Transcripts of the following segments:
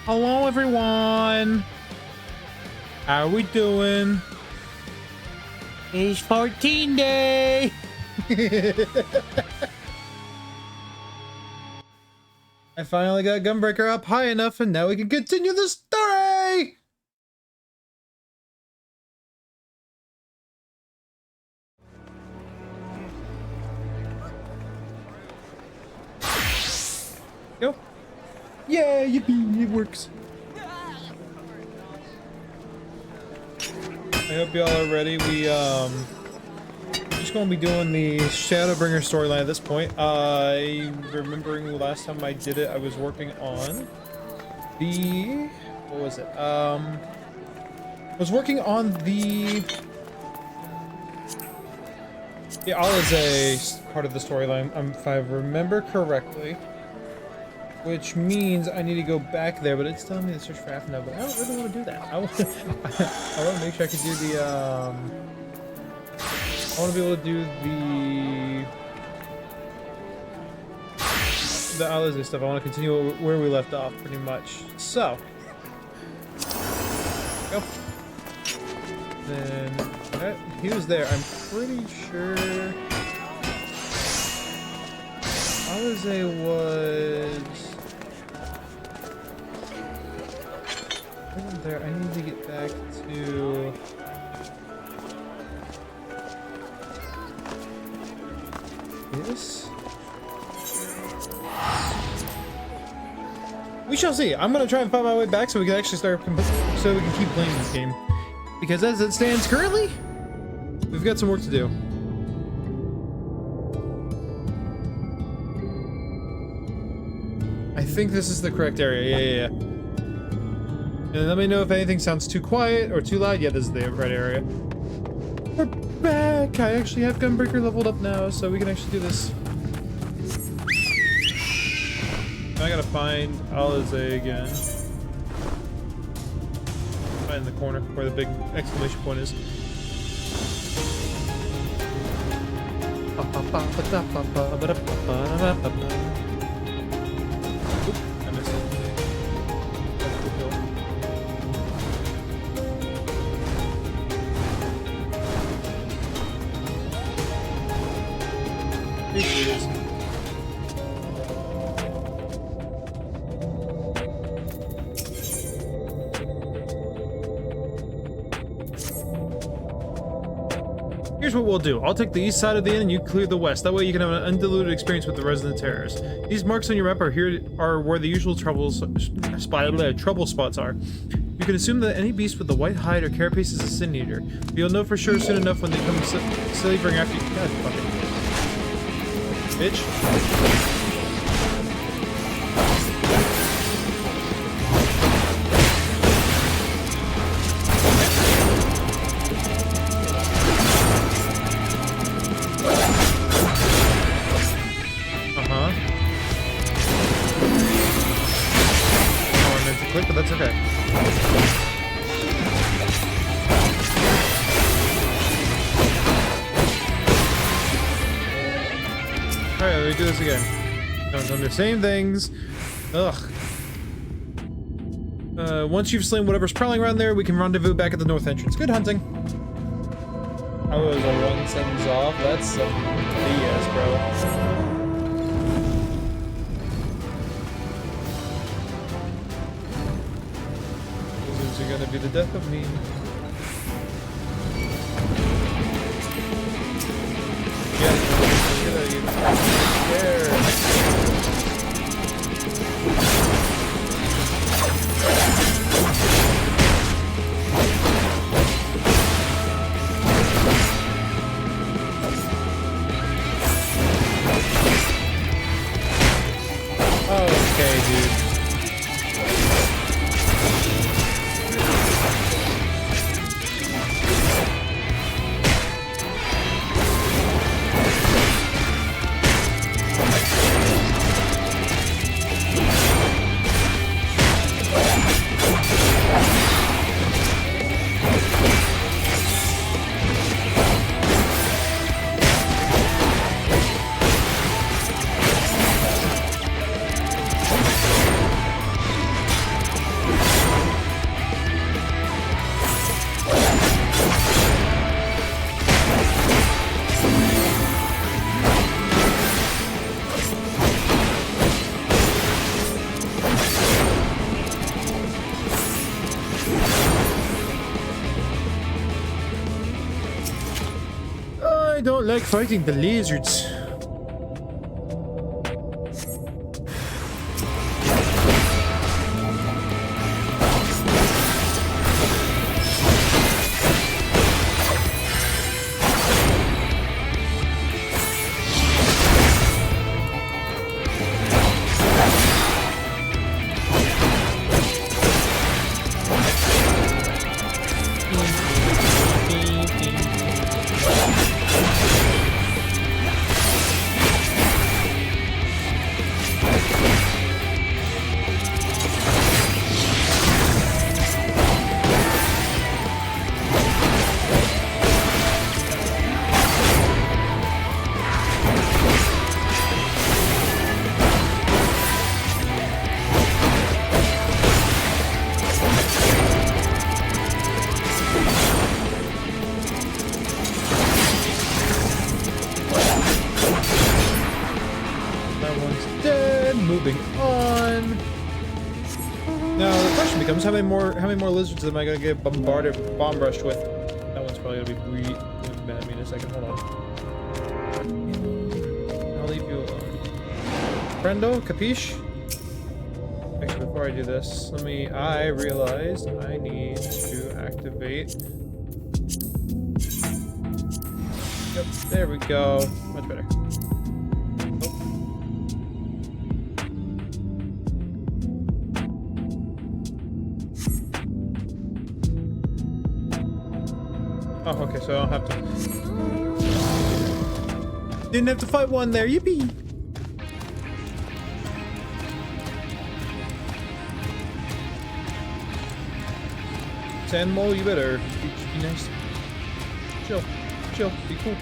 Hello, everyone. How are we doing? It's 14 day. I finally got Gunbreaker up high enough, and now we can continue the story. Go. Yeah, yippee, it works. I hope y'all are ready. We're just gonna be doing the Shadowbringer storyline at this point. Remembering last time I did it, I was working on the, what was it? I was working on the Alize part of the storyline, if I remember correctly. Which means I need to go back there, but it's telling me to search for half now, but I don't really want to do that. I want to make sure I can do the, I want to be able to do the Alize stuff. I want to continue where we left off, pretty much. So, go. Then, he was there. I'm pretty sure Alize was... there. I need to get back to this. We shall see. I'm gonna try and find my way back so we can actually start, so we can keep playing this game. Because as it stands currently, we've got some work to do. I think this is the correct area. Yeah. And let me know if anything sounds too quiet or too loud. Yeah, this is the right area. We're back! I actually have Gunbreaker leveled up now, so we can actually do this. Now I gotta find Alize again. Find the corner where the big exclamation point is. Oop, I missed it. Here's what we'll do. I'll take the east side of the inn and you clear the west. That way you can have an undiluted experience with the resident terrors. These marks on your map are where the usual trouble spots are. You can assume that any beast with the white hide or carapace is a sin eater. But you'll know for sure soon enough when they come slavering after you. God fucking bitch. But that's okay. Alright, let me do this again. Done the same things. Ugh. Once you've slain whatever's prowling around there, we can rendezvous back at the north entrance. Good hunting. I was a 1 sentence off. That's some BS, bro. Are gonna be the death of me. Yes, get out of here. Okay, dude. don't like fighting the lizards. How many more lizards am I gonna get bombarded, bomb rushed with? That one's probably gonna be really mad at me in a second. Hold on. I'll leave you alone. Friendo, capiche? Actually, before I do this, I realized I need to activate. Yep, there we go. Much better. Oh, okay, so I don't have to. Didn't have to fight one there, yippee! Sand mole, you better be nice. Chill, be cool. Be cool.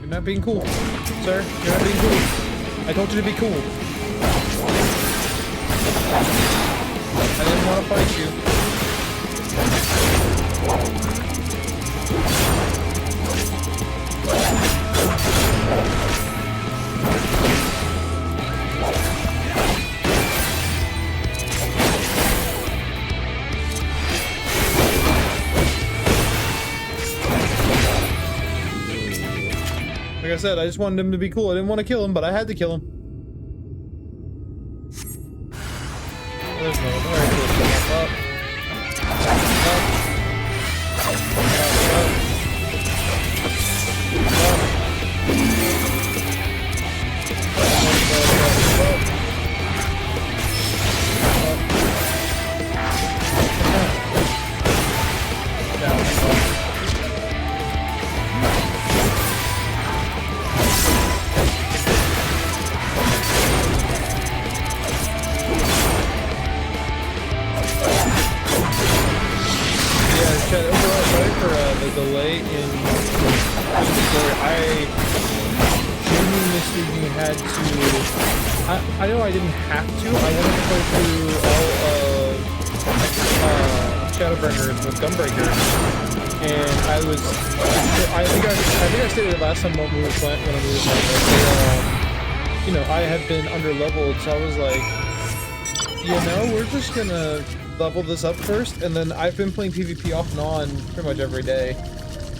You're not being cool, sir. You're not being cool. I told you to be cool. I didn't want to fight you. Like I said, I just wanted him to be cool. I didn't want to kill him, but I had to kill him. There's no one. Up. Delay in the story. I genuinely speaking had to. I know I didn't have to. I wanted to play through all of Shadowbringers with Gunbreaker, and I was. I think I stated it last time when we were playing. You know, I had been under leveled, so I was like, you know, we're just gonna level this up first, and then I've been playing PvP off and on pretty much every day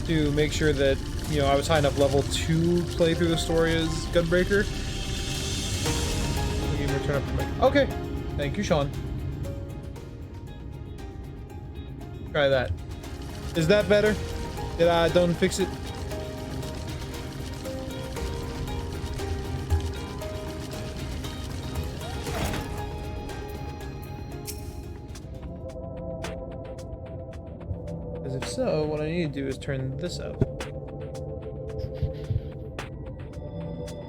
to make sure that, you know, I was high enough level to play through the story as Gunbreaker. Return up to my... Okay, thank you, Sean. Try that. Is that better? Did I done fix it? If so, what I need to do is turn this up.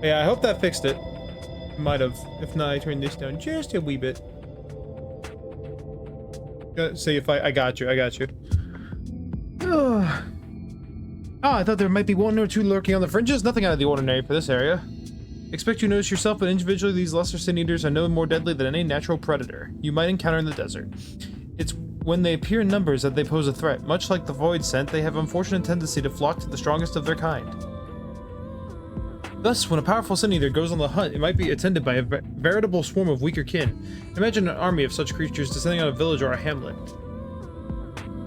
Yeah, I hope that fixed it. Might have. If not, I turn this down just a wee bit. See if I got you. I got you. I thought there might be one or two lurking on the fringes. Nothing out of the ordinary for this area. Expect you notice yourself, but individually these lesser sin eaters are no more deadly than any natural predator you might encounter in the desert. It's when they appear in numbers that they pose a threat. Much like the void scent, they have an unfortunate tendency to flock to the strongest of their kind. Thus, when a powerful sin eater goes on the hunt, it might be attended by a veritable swarm of weaker kin. Imagine an army of such creatures descending on a village or a hamlet.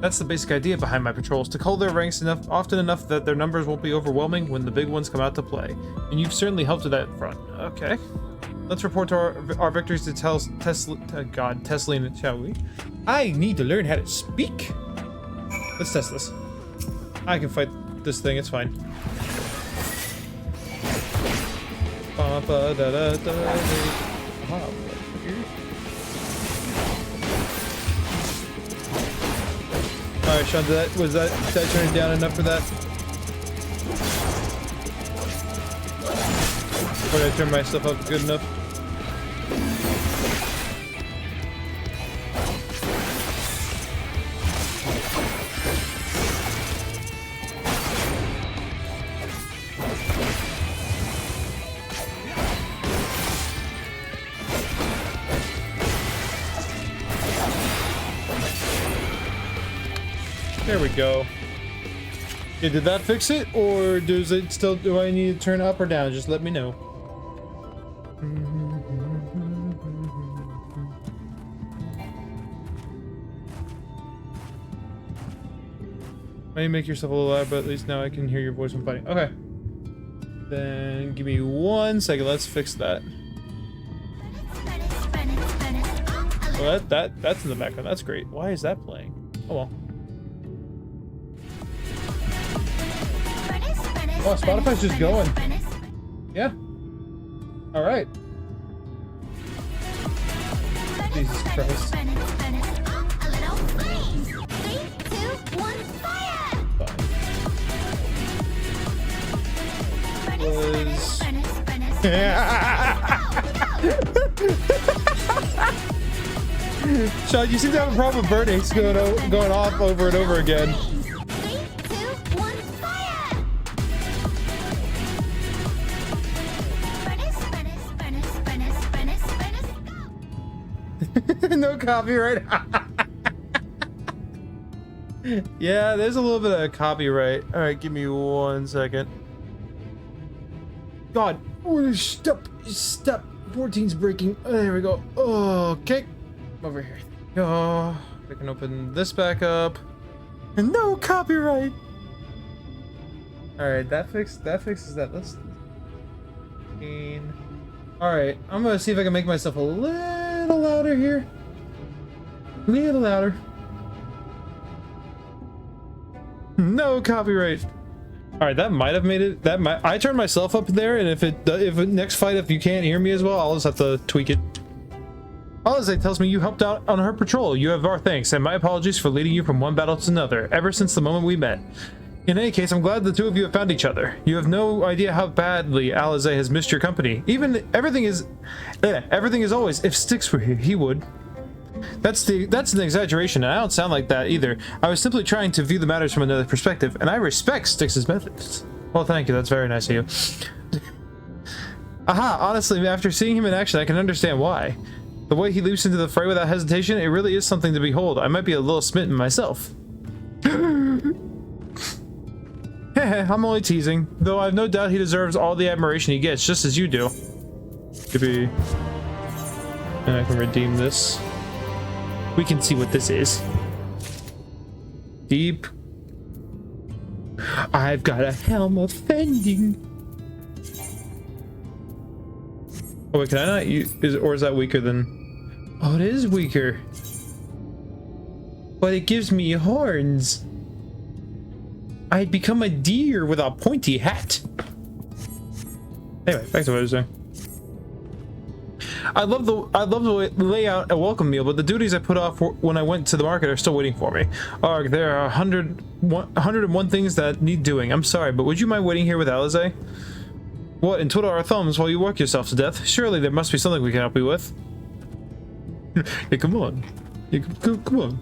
That's the basic idea behind my patrols, to cull their ranks often enough that their numbers won't be overwhelming when the big ones come out to play. And you've certainly helped with that front. Okay. Let's report to our victories to Tesla, shall we? I need to learn how to speak. Let's test this. I can fight this thing, it's fine. Alright, Sean, did I turn it down enough for that? Or did I turn my stuff up good enough? There we go. Yeah, did that fix it, or does it still? Do I need to turn up or down? Just let me know. Maybe make yourself a little loud, but at least now I can hear your voice when fighting. Okay. Then give me 1 second. Let's fix that. Well, that's in the background. That's great. Why is that playing? Oh well. Oh, Spotify's just going. Yeah. All right. Jesus Christ. Sean, you seem to have a problem with birthdays going off over and over again. No copyright. Yeah, there's a little bit of copyright. All right, give me 1 second. God, stop. 14's breaking. Oh, there we go. Okay, over here. Oh, we can open this back up. And no copyright. All right, that fixes that. Let's. All right, I'm gonna see if I can make myself a little louder here. A little louder. No copyright. All right, that might have made it. I turned myself up there, and if next fight, if you can't hear me as well, I'll just have to tweak it. Alize tells me you helped out on her patrol. You have our thanks, and my apologies for leading you from one battle to another ever since the moment we met. In any case, I'm glad the two of you have found each other. You have no idea how badly Alize has missed your company. Everything is always, if Styx were here, he would. That's an exaggeration, and I don't sound like that either. I was simply trying to view the matters from another perspective, and I respect Styx's methods. Well, thank you. That's very nice of you. Aha, honestly, after seeing him in action, I can understand why. The way he leaps into the fray without hesitation, it really is something to behold. I might be a little smitten myself. I'm only teasing, though I've no doubt he deserves all the admiration he gets, just as you do. Maybe. And I can redeem this. We can see what this is. Deep. I've got a helm of fending. Oh wait, can I not use, or is that weaker than? Oh, it is weaker. But it gives me horns. I'd become a deer with a pointy hat. Anyway, back to what I was saying. I love the layout a welcome meal, but the duties I put off when I went to the market are still waiting for me. Arg, there are 101 things that need doing. I'm sorry, but would you mind waiting here with Alize? What, and twiddle our thumbs while you work yourself to death? Surely there must be something we can help you with. Hey, come on. Come on.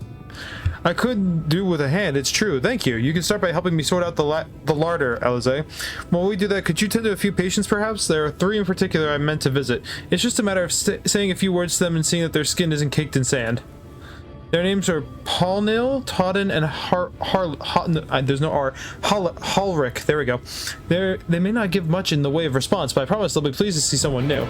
I could do with a hand, it's true. Thank you. You can start by helping me sort out the larder, Alize. While we do that, could you tend to a few patients, perhaps? There are 3 in particular I meant to visit. It's just a matter of saying a few words to them and seeing that their skin isn't caked in sand. Their names are Paulnil, Todden, and there's no R. Halric. There we go. They may not give much in the way of response, but I promise they'll be pleased to see someone new.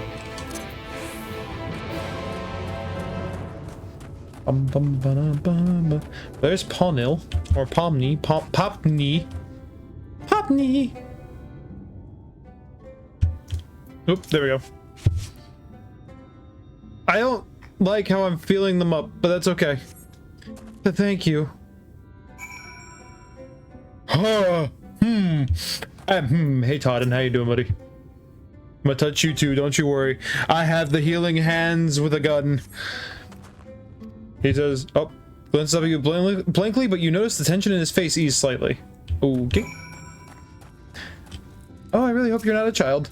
There's Pawnil, or Pomni, Popni. Popni! Oop, there we go. I don't like how I'm feeling them up, but that's okay. But thank you. Hey Todd, and how you doing, buddy? I'm gonna touch you too, don't you worry. I have the healing hands with a gun. He says, oh, glances up at you blankly, but you notice the tension in his face ease slightly. Okay. Oh, I really hope you're not a child.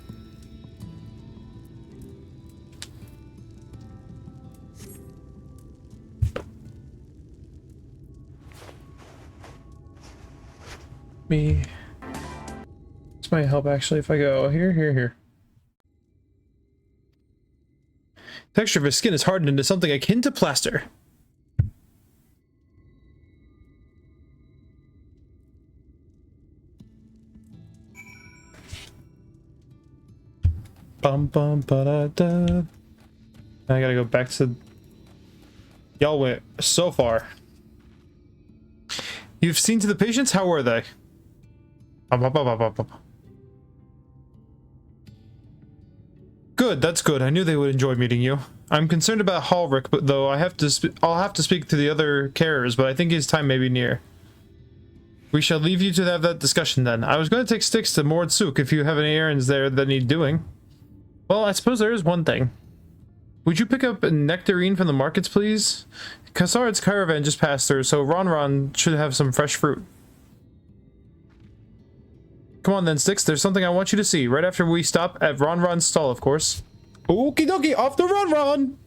Me. This might help actually if I go here. Texture of his skin is hardened into something akin to plaster. Bum bum ba da da. I gotta go back to. Y'all went so far. You've seen to the patients? How were they? Good, that's good. I knew they would enjoy meeting you. I'm concerned about Halric, but though I'll have to speak to the other carers, but I think his time may be near. We shall leave you to have that discussion then. I was going to take Styx to Mordsuk if you have any errands there that need doing. Well, I suppose there is one thing. Would you pick up a nectarine from the markets, please? Kassard's caravan just passed through, so Ron should have some fresh fruit. Come on then, Styx. There's something I want you to see. Right after we stop at Ron's stall, of course. Okie dokie, off the Ron!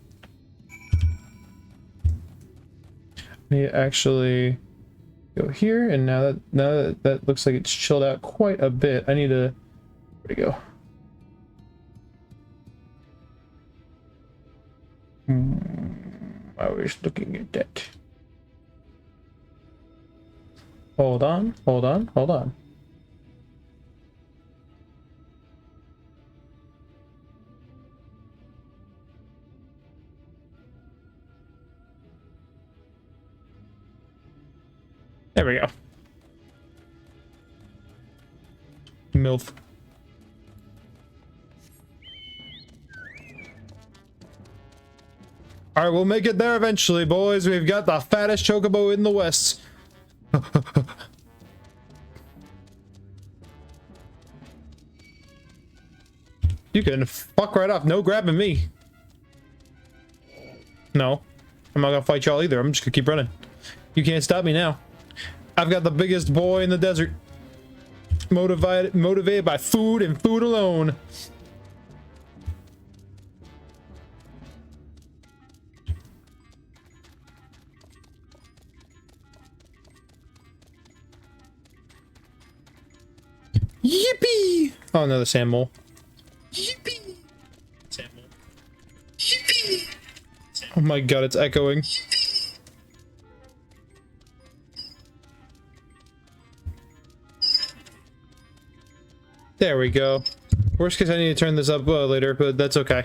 Me actually go here, and now that looks like it's chilled out quite a bit. I need to. Where'd it go? I was looking at that. Hold on. There we go. MILF. Alright, we'll make it there eventually, boys. We've got the fattest chocobo in the West. You can fuck right off. No grabbing me. No. I'm not gonna fight y'all either. I'm just gonna keep running. You can't stop me now. I've got the biggest boy in the desert. Motivated by food and food alone. Yippee! Oh, another sand mole. Yippee! Sand mole. Yippee! Oh my god, it's echoing. There we go. Worst case, I need to turn this up later, but that's okay.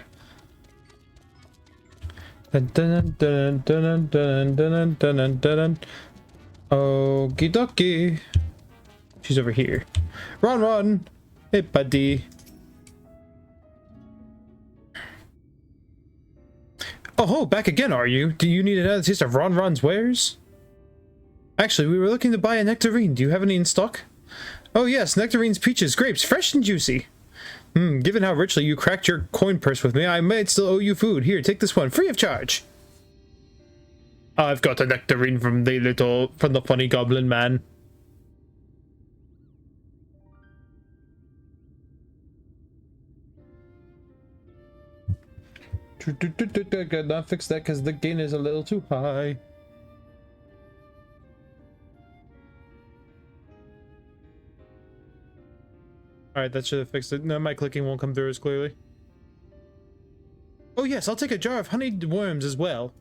Okie dokie. She's over here. Ron! Hey, buddy. Oh, back again, are you? Do you need another taste of Ron's wares? Actually, we were looking to buy a nectarine. Do you have any in stock? Oh yes, nectarines, peaches, grapes, fresh and juicy. Given how richly you cracked your coin purse with me, I might still owe you food. Here, take this one, free of charge. I've got a nectarine from the funny goblin man. Gotta not fix that because the gain is a little too high. Alright, that should have fixed it. No, my clicking won't come through as clearly. Oh yes, I'll take a jar of honeyed worms as well.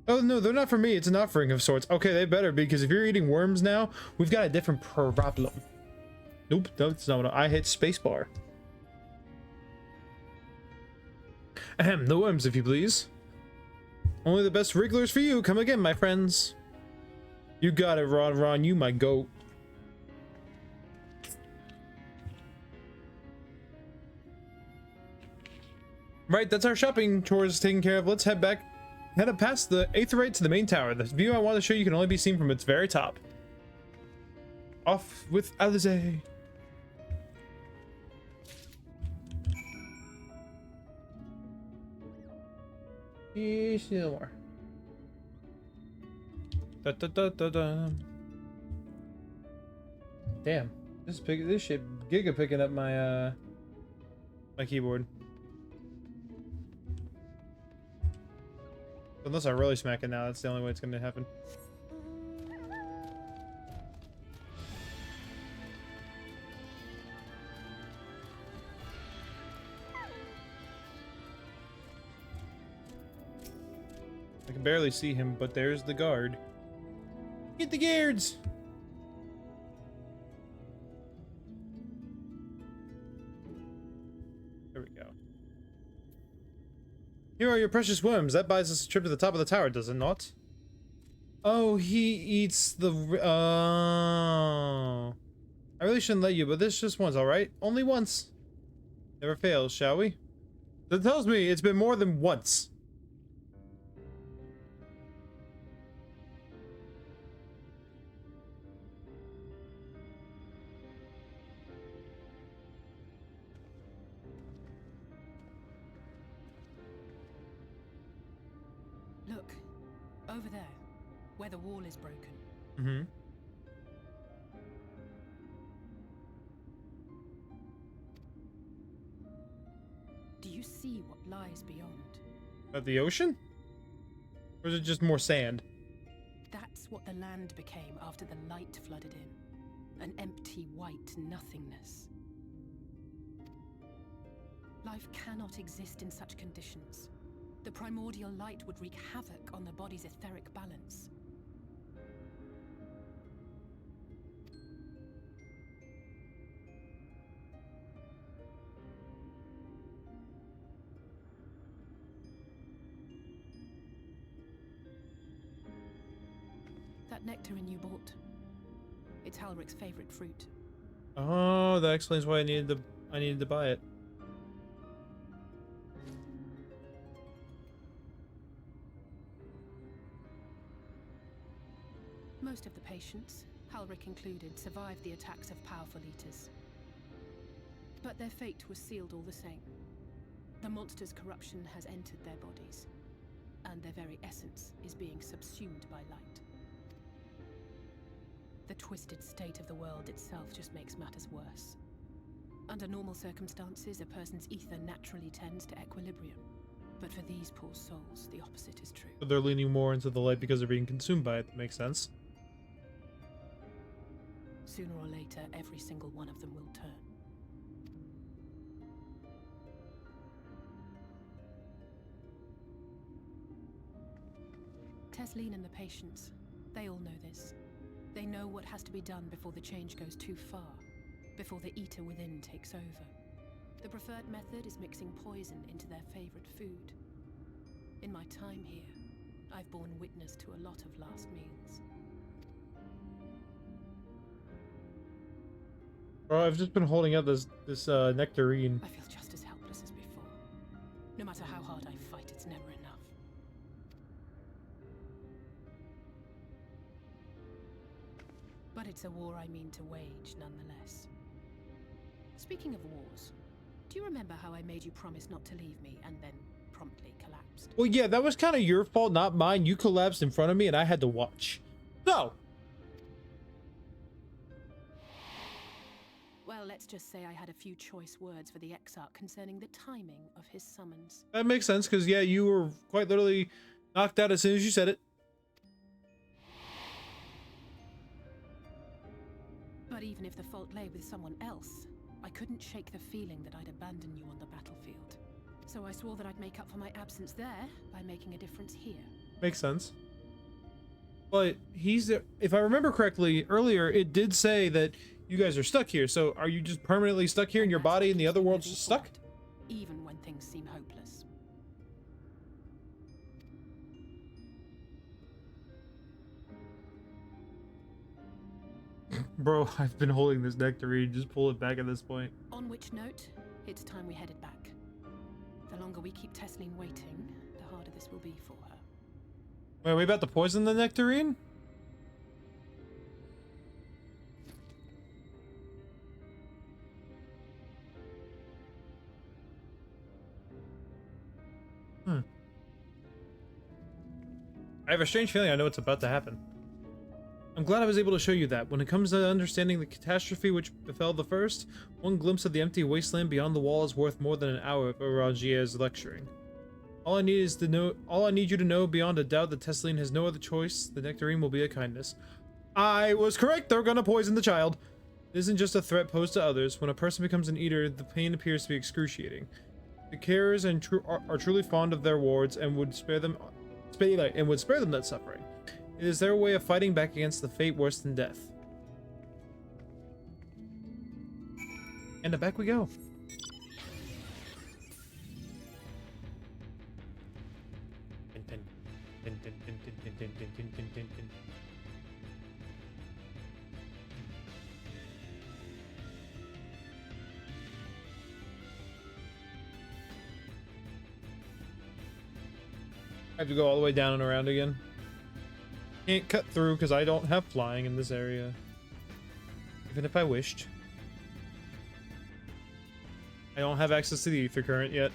Oh no, they're not for me. It's an offering of sorts. Okay, they better be, because if you're eating worms now, we've got a different problem. Nope, that's not what I hit spacebar. Ahem, no worms, if you please. Only the best wrigglers for you. Come again, my friends. You got it, Ron, you my goat. Right, that's our shopping chores taken care of. Let's head back. Head up past the Aetheryte to the main tower. The view I want to show you can only be seen from its very top. Off with Alize. No more. Da, da, da, da, da. Damn, this shit giga picking up my my keyboard. Unless I really smack it now, that's the only way it's gonna happen. I can barely see him, but there's the guard. Get the guards! There we go. Here are your precious worms. That buys us a trip to the top of the tower, does it not? Oh, he eats the... Oh. I really shouldn't let you, but this just once, alright? Only once. Never fails, shall we? That tells me it's been more than once. Look, over there, where the wall is broken. Mm-hmm. Do you see what lies beyond? The ocean? Or is it just more sand? That's what the land became after the light flooded in. An empty white nothingness. Life cannot exist in such conditions. The primordial light would wreak havoc on the body's etheric balance. That nectarine you bought, it's Halric's favorite fruit. Oh, that explains why I needed to buy it. Most of the patients, Halric included, survived the attacks of powerful eaters. But their fate was sealed all the same. The monster's corruption has entered their bodies, and their very essence is being subsumed by light. The twisted state of the world itself just makes matters worse. Under normal circumstances, a person's ether naturally tends to equilibrium. But for these poor souls, the opposite is true. But they're leaning more into the light because they're being consumed by it. That makes sense. Sooner or later, every single one of them will turn. Tesleen and the patients, they all know this. They know what has to be done before the change goes too far, before the eater within takes over. The preferred method is mixing poison into their favorite food. In my time here, I've borne witness to a lot of last meals. Oh, I've just been holding out this nectarine. I feel just as helpless as before. No matter how hard I fight, it's never enough. But it's a war I mean to wage, nonetheless. Speaking of wars, do you remember how I made you promise not to leave me and then promptly collapsed? Well, yeah, that was kind of your fault, not mine. You collapsed in front of me and I had to watch. So. Well, let's just say I had a few choice words for the Exarch concerning the timing of his summons. That makes sense, because, yeah, you were quite literally knocked out as soon as you said it. But even if the fault lay with someone else, I couldn't shake the feeling that I'd abandon you on the battlefield. So I swore that I'd make up for my absence there by making a difference here. Makes sense. But if I remember correctly, earlier it did say that you guys are stuck here. So are you just permanently stuck here in your body and the other world's just stuck? Even when things seem hopeless. Bro, I've been holding this nectarine. Just pull it back at this point. On which note, it's time we headed back. The longer we keep Tesleen waiting, the harder this will be for her. Wait, are we about to poison the nectarine? I have a strange feeling I know what's about to happen. I'm glad I was able to show you that. When it comes to understanding the catastrophe which befell the first, one glimpse of the empty wasteland beyond the wall is worth more than an hour of Orangier's lecturing. All I need you to know beyond a doubt that Tesleen has no other choice. The nectarine will be a kindness. I was correct. They're gonna poison the child. It isn't just a threat posed to others. When a person becomes an eater, the pain appears to be excruciating. The carers are truly fond of their wards and would spare them that suffering. It is their way of fighting back against the fate worse than death. And back we go. I have to go all the way down and around again. Can't cut through because I don't have flying in this area. Even if I wished. I don't have access to the ether current yet.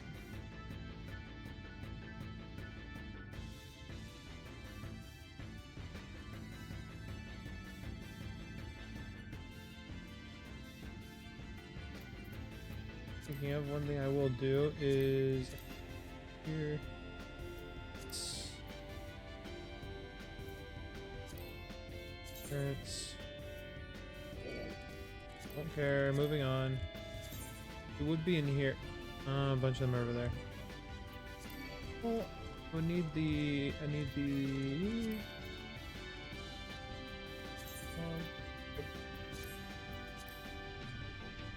Thinking of one thing I will do is here. Currents. Don't care. Moving on. It would be in here. A bunch of them are over there. Oh, I need the.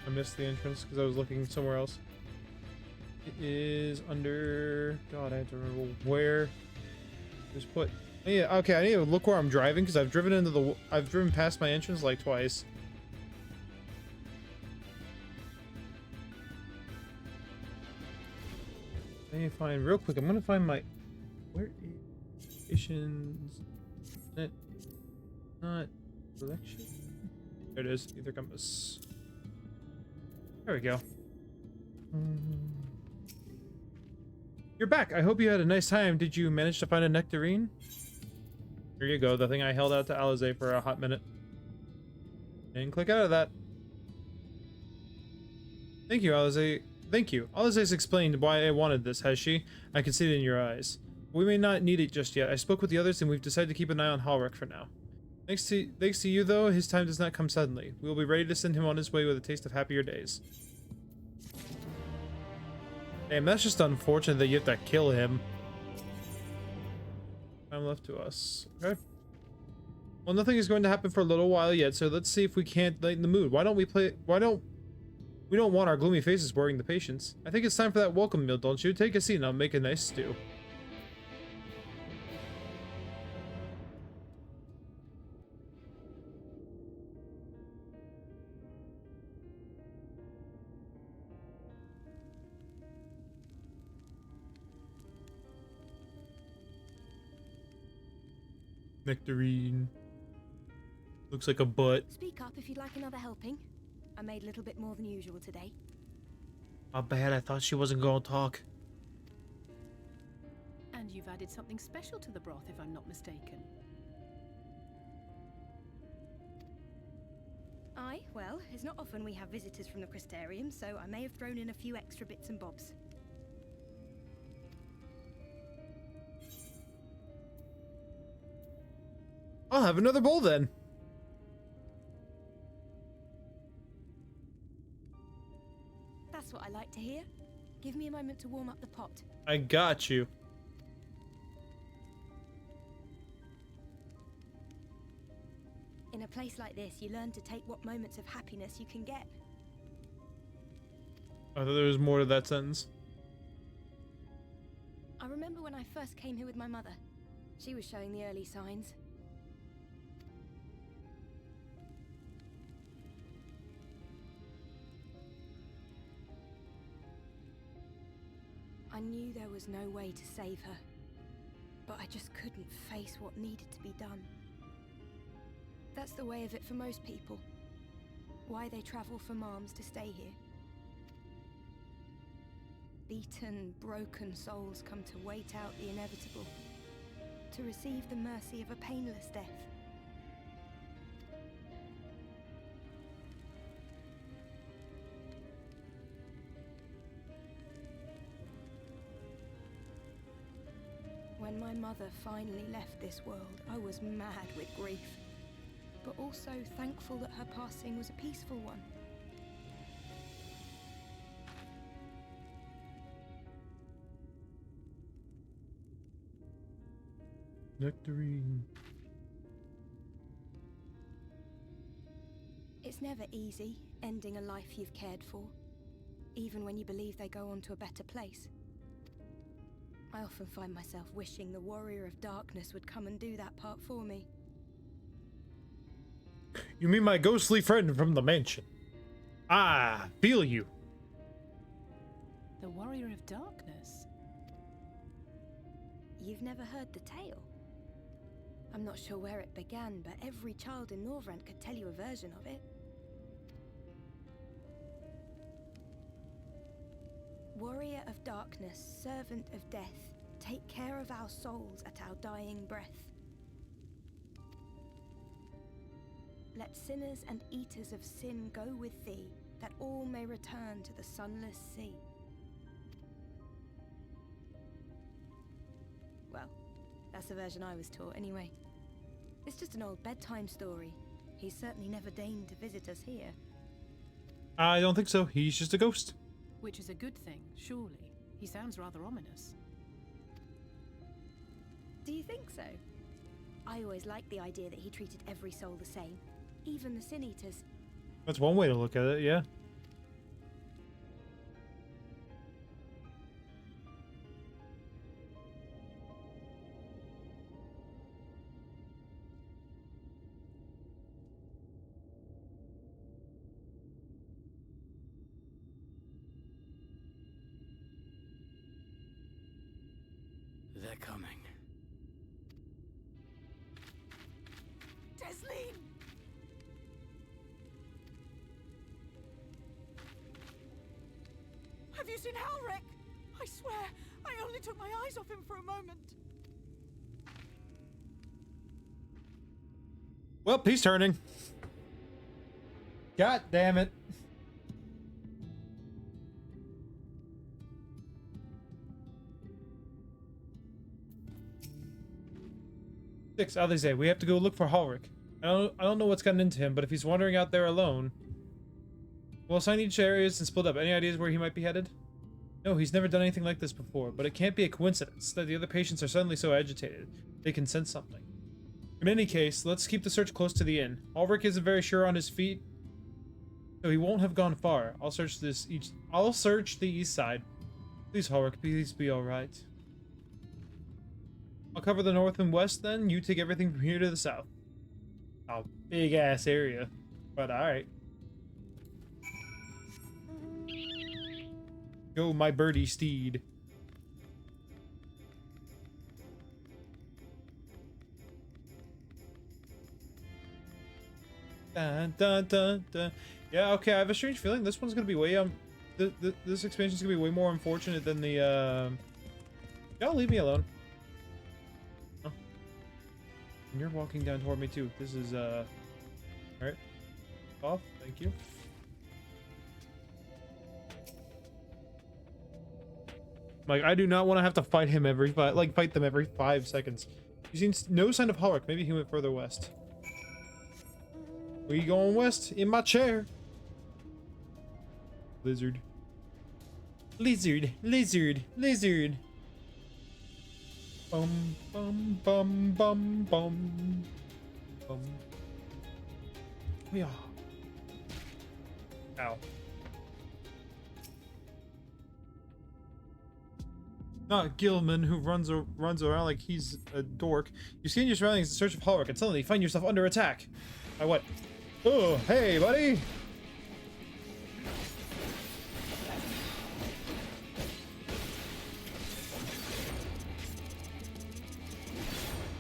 I missed the entrance because I was looking somewhere else. It is under. God, I have to remember where. Just put. Yeah, okay, I need to look where I'm driving because I've driven past my entrance like twice. I need to find real quick. I'm gonna find my where is stations? Not selection. There it is. Ether compass. There we go. You're back. I hope you had a nice time. Did you manage to find a nectarine? Here you go, the thing I held out to Alize for a hot minute. And click out of that. Thank you, Alize. Thank you. Alize's explained why I wanted this, has she? I can see it in your eyes. We may not need it just yet. I spoke with the others and we've decided to keep an eye on Halrek for now. Thanks to you, though, his time does not come suddenly. We will be ready to send him on his way with a taste of happier days. Damn, that's just unfortunate that you have to kill him. Time left to us. Okay. Well, nothing is going to happen for a little while yet, so let's see if we can't lighten the mood. We don't want our gloomy faces worrying the patients. I think it's time for that welcome meal, don't you? Take a seat and I'll make a nice stew. Nectarine. Looks like a butt. Speak up if you'd like another helping. I made a little bit more than usual today. How bad, I thought she wasn't gonna talk. And you've added something special to the broth, if I'm not mistaken. Aye, well, it's not often we have visitors from the Crystarium, so I may have thrown in a few extra bits and bobs. I'll have another bowl then. That's what I like to hear. Give me a moment to warm up the pot. I got you. In a place like this, you learn to take what moments of happiness you can get. I thought there was more to that sentence. I remember when I first came here with my mother. She was showing the early signs. I knew there was no way to save her, but I just couldn't face what needed to be done. That's the way of it for most people. Why they travel from arms to stay here. Beaten, broken souls come to wait out the inevitable, to receive the mercy of a painless death. When my mother finally left this world, I was mad with grief, but also thankful that her passing was a peaceful one. Nectarine. It's never easy, ending a life you've cared for, even when you believe they go on to a better place. I often find myself wishing the Warrior of Darkness would come and do that part for me. You mean my ghostly friend from the mansion? Ah, feel you. The Warrior of Darkness? You've never heard the tale? I'm not sure where it began, but every child in Norvrent could tell you a version of it. Warrior of Darkness, servant of death, take care of our souls at our dying breath. Let sinners and eaters of sin go with thee, that all may return to the sunless sea. Well, that's the version I was taught anyway. It's just an old bedtime story. He's certainly never deigned to visit us here. I don't think so. He's just a ghost. Which is a good thing, surely. He sounds rather ominous. Do you think so? I always liked the idea that he treated every soul the same, even the Sin Eaters. That's one way to look at it, yeah. They're coming. Desleen! Have you seen Halric? I swear, I only took my eyes off him for a moment. Well, he's turning. God damn it. Six, Alize, we have to go look for Halric. I don't know what's gotten into him, but if he's wandering out there alone, we'll assign each areas and split up. Any ideas where he might be headed? No, he's never done anything like this before, but it can't be a coincidence that the other patients are suddenly so agitated. They can sense something. In any case, let's keep the search close to the inn. Halric isn't very sure on his feet, so he won't have gone far. I'll search the east side. Please, Halric, please be alright. I'll cover the north and west then. You take everything from here to the south. Oh, big ass area. But alright. Go, my birdie steed. Dun, dun, dun, dun. Yeah, okay, I have a strange feeling this one's gonna be way this expansion's gonna be way more unfortunate than the Y'all leave me alone. Oh. And you're walking down toward me too. This is alright. Off, thank you. Like, I do not want to have to fight him fight them every 5 seconds. You seen no sign of Halric. Maybe he went further west. We going west in my chair. Lizard. Lizard. Lizard. Lizard. Bum bum bum bum bum bum. Yeah. Ow. Not Gilman, who runs around like he's a dork. You scan your surroundings in search of Halric and suddenly find yourself under attack. By what? Oh, hey, buddy!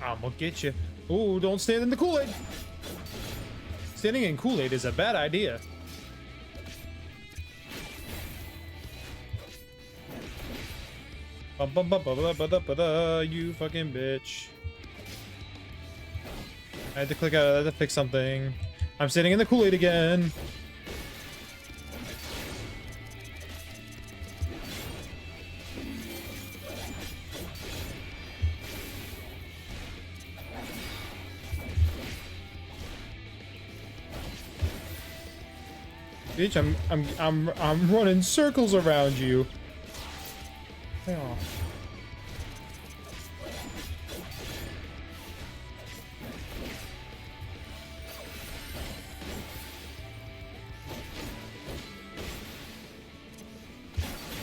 I'm gonna get you. Ooh, don't stand in the Kool-Aid. Standing in Kool-Aid is a bad idea. You fucking bitch. I had to click out of that to fix something. I'm standing in the Kool-Aid again. Bitch, I'm running circles around you. Oh.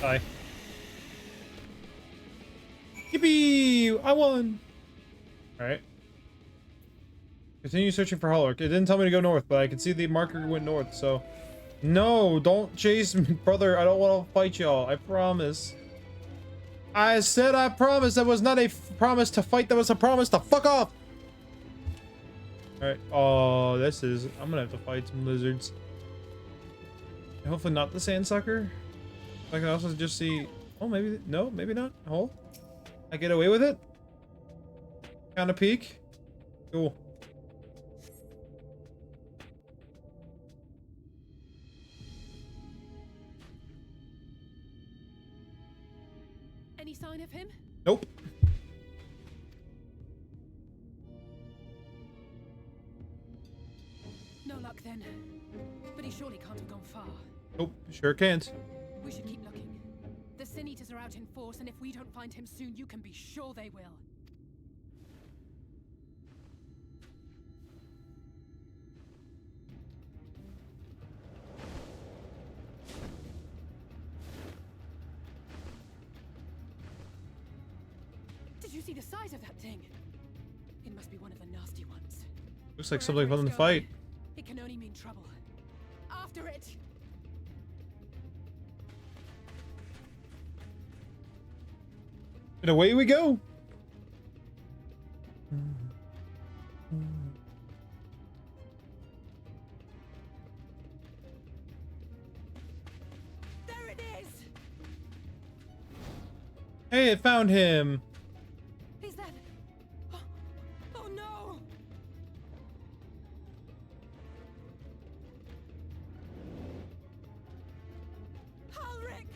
Hi. Yippee! I won! Alright. Continue searching for Hollow. It didn't tell me to go north, but I can see the marker went north, so... No, don't chase me, brother. I don't want to fight y'all. I promise. I said I promised. That was not a promise to fight. That was a promise to fuck off. Alright. Oh, this is... I'm gonna have to fight some lizards. Hopefully not the sandsucker. I can also just see... Oh, maybe... No, maybe not. Hole. I get away with it? Kind of peek. Cool. Any sign of him? Nope. No luck then. But he surely can't have gone far. Nope. Sure can't. We should keep looking. The Sin Eaters are out in force, and if we don't find him soon, you can be sure they will. Did you see the size of that thing? It must be one of the nasty ones. Looks like Wherever something fun it's to going, fight. It can only mean trouble. After it! And away we go. There it is! Hey, it found him. Is that... Oh, oh no! Ulrich!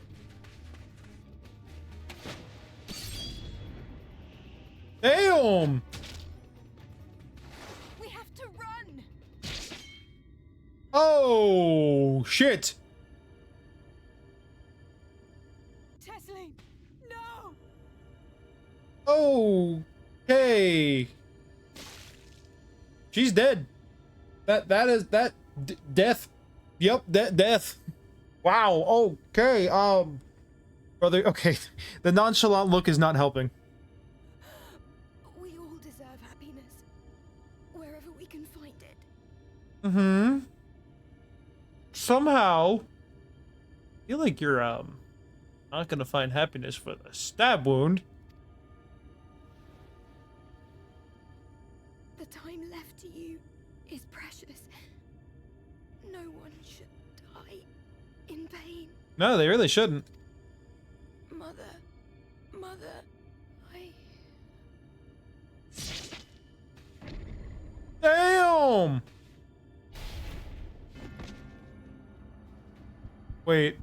Damn. We have to run! Oh, shit. Tesleen! No! Okay. She's dead. That is death. Yep, death. Wow. Okay. Brother. Okay. The nonchalant look is not helping. We all deserve happiness. Wherever we can find it. Mm-hmm. Somehow, I feel like you're not gonna find happiness for the stab wound. The time left to you is precious. No one should die in pain. No, they really shouldn't. Mother, Damn. Wait.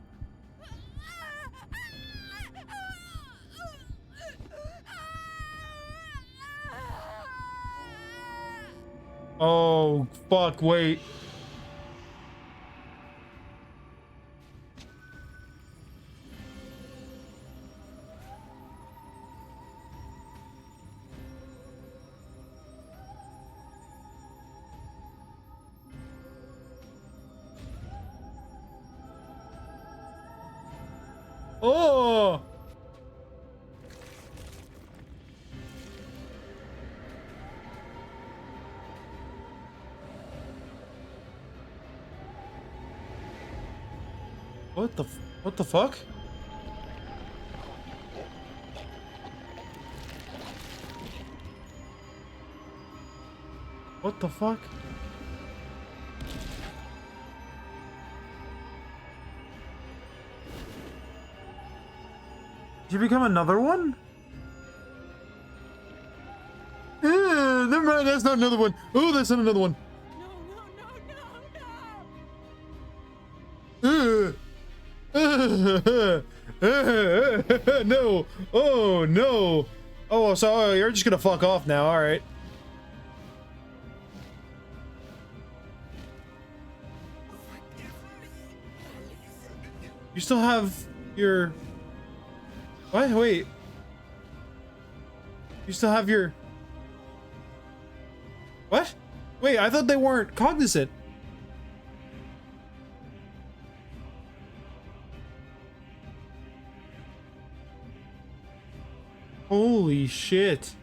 Oh, fuck, wait. Oh! What the fuck? What the fuck? Did you become another one? Never mind, that's not another one. Oh, that's not another one. No, No. Oh, no. Oh, so you're just gonna fuck off now. All right. You still have your... What? Wait. You still have your... What? Wait, I thought they weren't cognizant. Holy shit.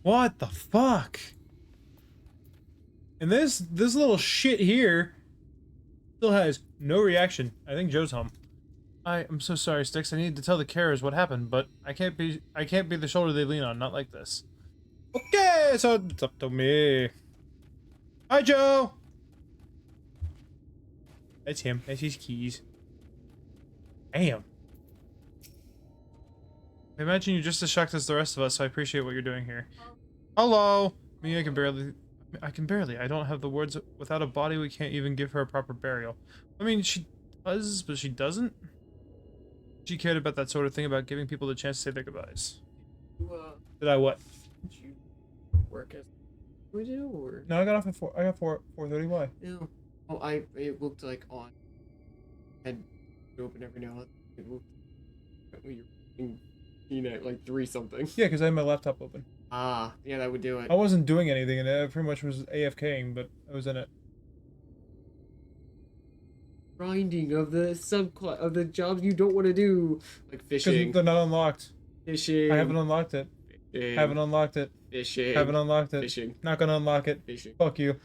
What the fuck? And this little shit here still has no reaction. I think Joe's home. I'm so sorry, Styx. I need to tell the carers what happened, but I can't be the shoulder they lean on, not like this. Okay, so it's up to me. Hi, Joe. That's him. That's his keys. Damn. I imagine you're just as shocked as the rest of us, so I appreciate what you're doing here. Hello. Me, I can barely. I don't have the words. Without a body, we can't even give her a proper burial. I mean, she does, but she doesn't. She cared about that sort of thing, about giving people the chance to say their goodbyes. Did I what? Did you work as we do, or? No, I got off at 4:30. Why? No. Oh, it looked like on. Had open every now and then. It looked you're at like 3 something. Yeah, because I had my laptop open. Ah, yeah, that would do it. I wasn't doing anything, and I pretty much was AFKing, but I was in it. Grinding of the of the jobs you don't want to do, like fishing. Because they're not unlocked. Fishing. I haven't unlocked it. Fishing. Haven't unlocked it. Fishing. Haven't unlocked it. Fishing. Not gonna unlock it. Fishing. Fuck you.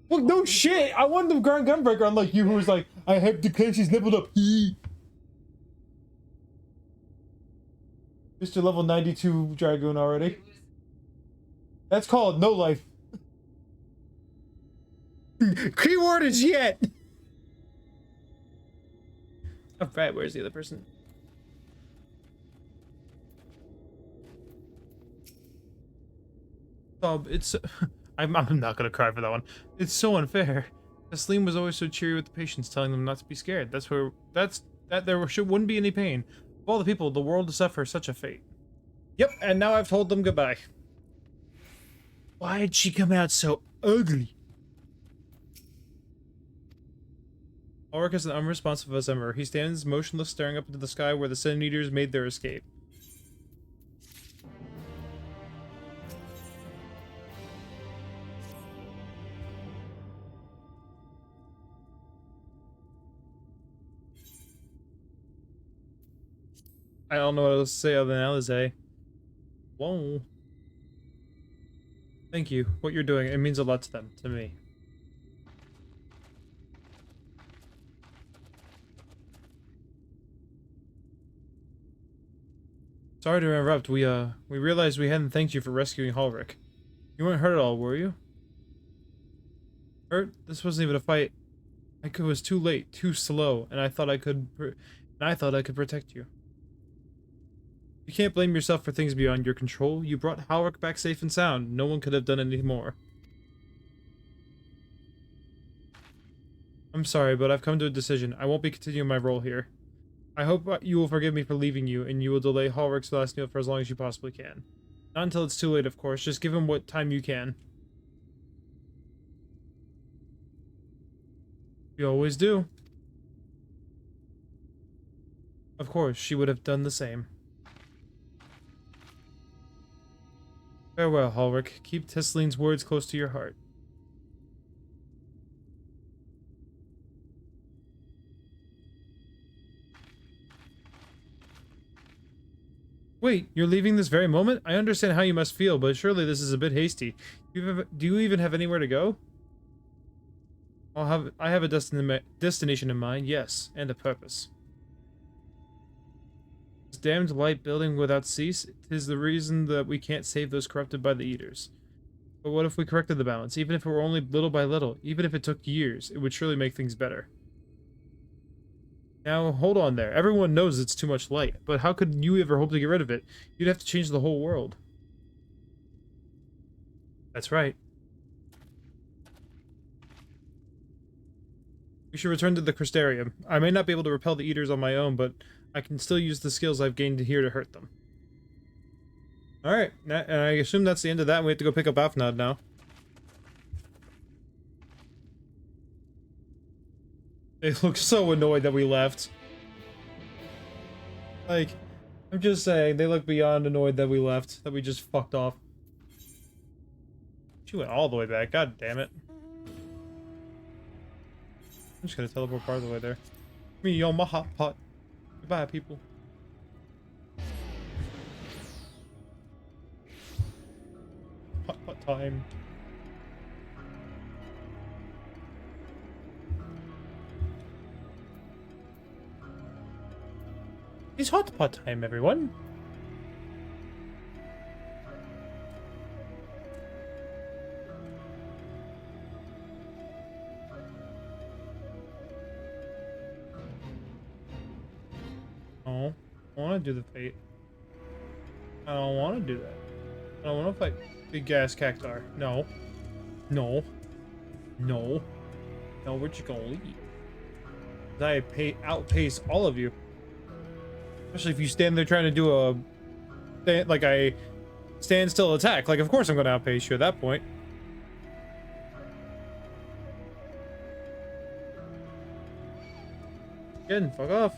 Well, no shit! I wanted the Grand Gunbreaker, unlike you, who was like, I have to claim she's leveled up. Mr. Level 92 Dragoon already. That's called no life. Keyword is yet! Alright, where's the other person? It's... I'm not gonna cry for that one. It's so unfair. Taslim was always so cheery with the patients, telling them not to be scared. Wouldn't be any pain. Of all the people, the world to suffer such a fate. Yep, and now I've told them goodbye. Why did she come out so ugly? Ulrich is as unresponsive as ever. He stands motionless, staring up into the sky where the Sin Eaters made their escape. I don't know what else to say other than Alize. Whoa. Thank you. What you're doing, it means a lot to them, to me. Sorry to interrupt. We realized we hadn't thanked you for rescuing Ulrich. You weren't hurt at all, were you? Hurt? This wasn't even a fight. It was too late, too slow, and I thought I could protect you. You can't blame yourself for things beyond your control. You brought Ulrich back safe and sound. No one could have done any more. I'm sorry, but I've come to a decision. I won't be continuing my role here. I hope you will forgive me for leaving you, and you will delay Ulrich's last meal for as long as you possibly can. Not until it's too late, of course. Just give him what time you can. You always do. Of course, she would have done the same. Farewell, Ulrich. Keep Teslin's words close to your heart. Wait, you're leaving this very moment? I understand how you must feel, but surely this is a bit hasty. Do you even have anywhere to go? I have a destination in mind, yes, and a purpose. This damned light building without cease, it is the reason that we can't save those corrupted by the eaters. But what if we corrected the balance? Even if it were only little by little, even if it took years, it would surely make things better. Now, hold on there. Everyone knows it's too much light, but how could you ever hope to get rid of it? You'd have to change the whole world. That's right. We should return to the Crystarium. I may not be able to repel the eaters on my own, but I can still use the skills I've gained here to hurt them. Alright, and I assume that's the end of that, and we have to go pick up Afnod now. They look so annoyed that we left. Like, I'm just saying, they look beyond annoyed that we left, that we just fucked off. She went all the way back, god damn it. I'm just gonna teleport part of the way there. Me on my hot pot. Goodbye, people. Hot pot time. It's hot pot time, everyone. Oh, I want to do the fate. I don't want to do that. I don't want to fight big gas cactar. No. No. No. No, we're just gonna leave. I outpace all of you. Especially if you stand there trying to do a standstill attack. Like, of course I'm going to outpace you at that point. Again, fuck off.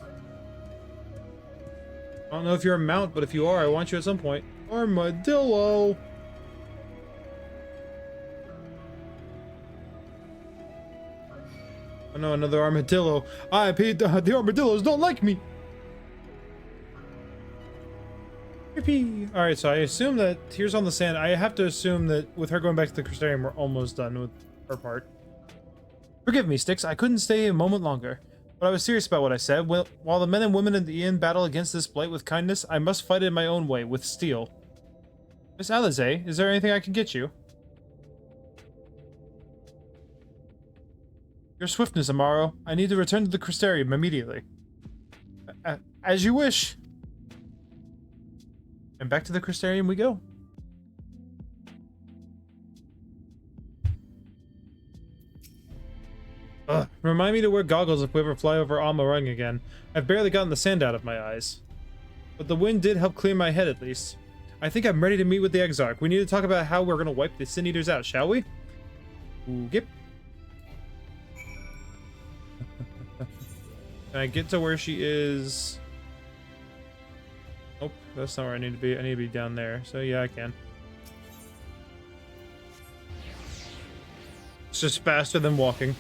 I don't know if you're a mount, but if you are, I want you at some point. Armadillo! Oh no, another armadillo. The armadillos don't like me! Alright, so I assume that Tears on the Sand, I have to assume that with her going back to the Crystarium, we're almost done with her part. Forgive me, Styx, I couldn't stay a moment longer. But I was serious about what I said. While the men and women in the inn battle against this blight with kindness, I must fight it in my own way, with steel. Miss Alize, is there anything I can get you? Your swiftness, Amaro. I need to return to the Crystarium immediately. As you wish. And back to the Crystarium we go. Ugh, remind me to wear goggles if we ever fly over Amarung again. I've barely gotten the sand out of my eyes. But the wind did help clear my head at least. I think I'm ready to meet with the Exarch. We need to talk about how we're gonna wipe the Sin Eaters out, shall we? Yep. Can I get to where she is? Nope, that's not where I need to be. I need to be down there. So yeah, I can. It's just faster than walking.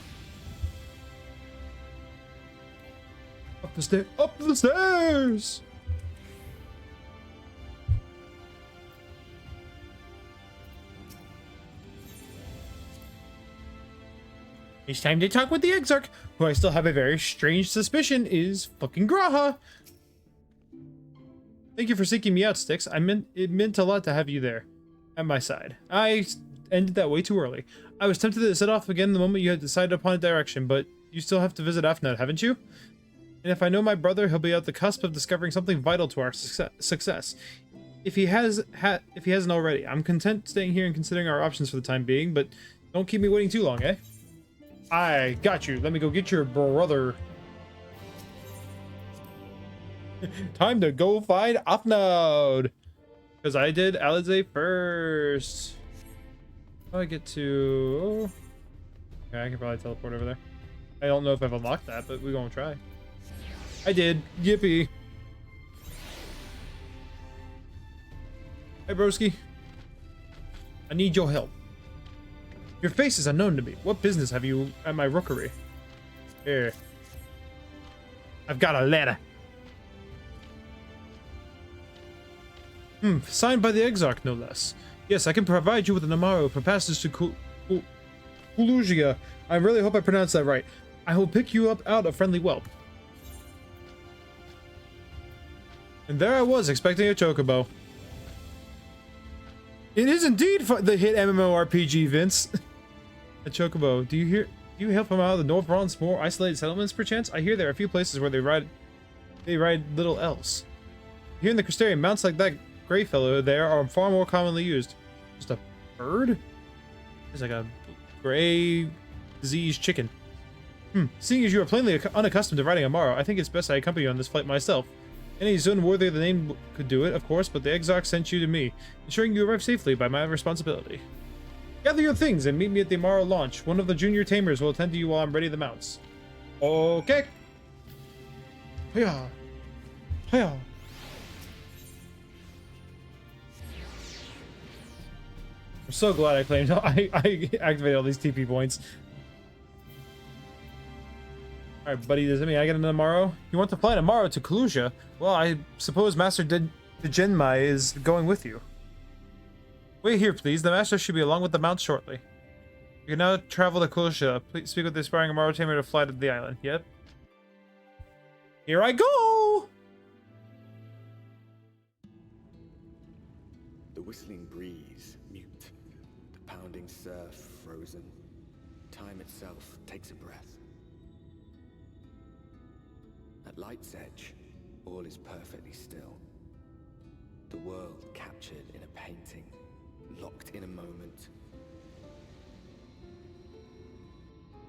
Up the stairs! Up the stairs! It's time to talk with the Exarch, who I still have a very strange suspicion is fucking Graha. Thank you for seeking me out, Styx. It meant a lot to have you there, at my side. I ended that way too early. I was tempted to set off again the moment you had decided upon a direction, but you still have to visit Afnod, haven't you? And if I know my brother, he'll be at the cusp of discovering something vital to our success. If he hasn't already, I'm content staying here and considering our options for the time being, but don't keep me waiting too long, eh? I got you. Let me go get your brother. Time to go find Afnod. Because I did Alize first. How do I get to... Okay, I can probably teleport over there. I don't know if I've unlocked that, but we're gonna try. I did. Yippee. Hey, broski. I need your help. Your face is unknown to me. What business have you at my rookery? Here. I've got a letter. Signed by the Exarch, no less. Yes, I can provide you with an Amaro for passage to Kulugia. I really hope I pronounced that right. I will pick you up out a friendly whelp. And there I was, expecting a chocobo. It is indeed the hit MMORPG, Vince. A chocobo. Do you hail from out of the North Ron's more isolated settlements, perchance? I hear there are a few places where they ride little else. Here in the Crystarium, mounts like that gray fellow there are far more commonly used. Just a bird? It's like a gray diseased chicken. Seeing as you are plainly unaccustomed to riding a Amaro, I think it's best I accompany you on this flight myself. Any zone worthy of the name could do it, of course, but the Exarch sent you to me, ensuring you arrive safely by my responsibility. Gather your things and meet me at the Amaro launch. One of the junior tamers will attend to you while I'm ready the mounts. Okay. Hiya. Hiya. I'm so glad I claimed I activated all these TP points. Alright, buddy, does that mean I get an Amaro? You want to fly an Amaro to Kalusha? Well, I suppose Master Degenmai is going with you. Wait here, please. The Master should be along with the mount shortly. You can now travel to Kalusha. Please speak with the aspiring Amaro tamer to fly to the island. Yep. Here I go! The whistling breeze, mute. The pounding surf, frozen. Time itself takes a breath. At light's edge, all is perfectly still. The world captured in a painting, locked in a moment.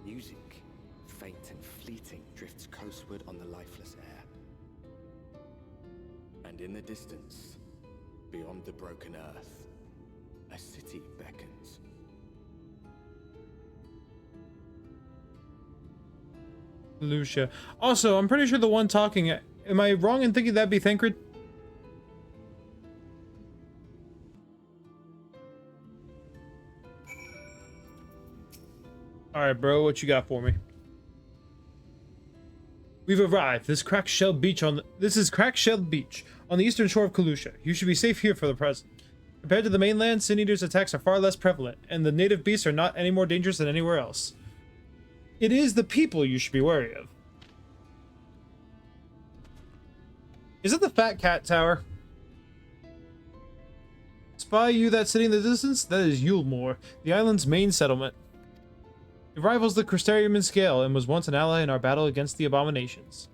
Music, faint and fleeting, drifts coastward on the lifeless air. And in the distance, beyond the broken earth, a city beckons. Lucia. Also, I'm pretty sure the one talking... Am I wrong in thinking that'd be Thancred? Alright, bro, what you got for me? We've arrived. This is Cracked Shell Beach on the eastern shore of Kalusha. You should be safe here for the present. Compared to the mainland, Sin Eater's attacks are far less prevalent, and the native beasts are not any more dangerous than anywhere else. It is the people you should be wary of. Is it the Fat Cat Tower? Spy you that sitting in the distance? That is Yulemoor, the island's main settlement. It rivals the Crystarium in scale and was once an ally in our battle against the abominations.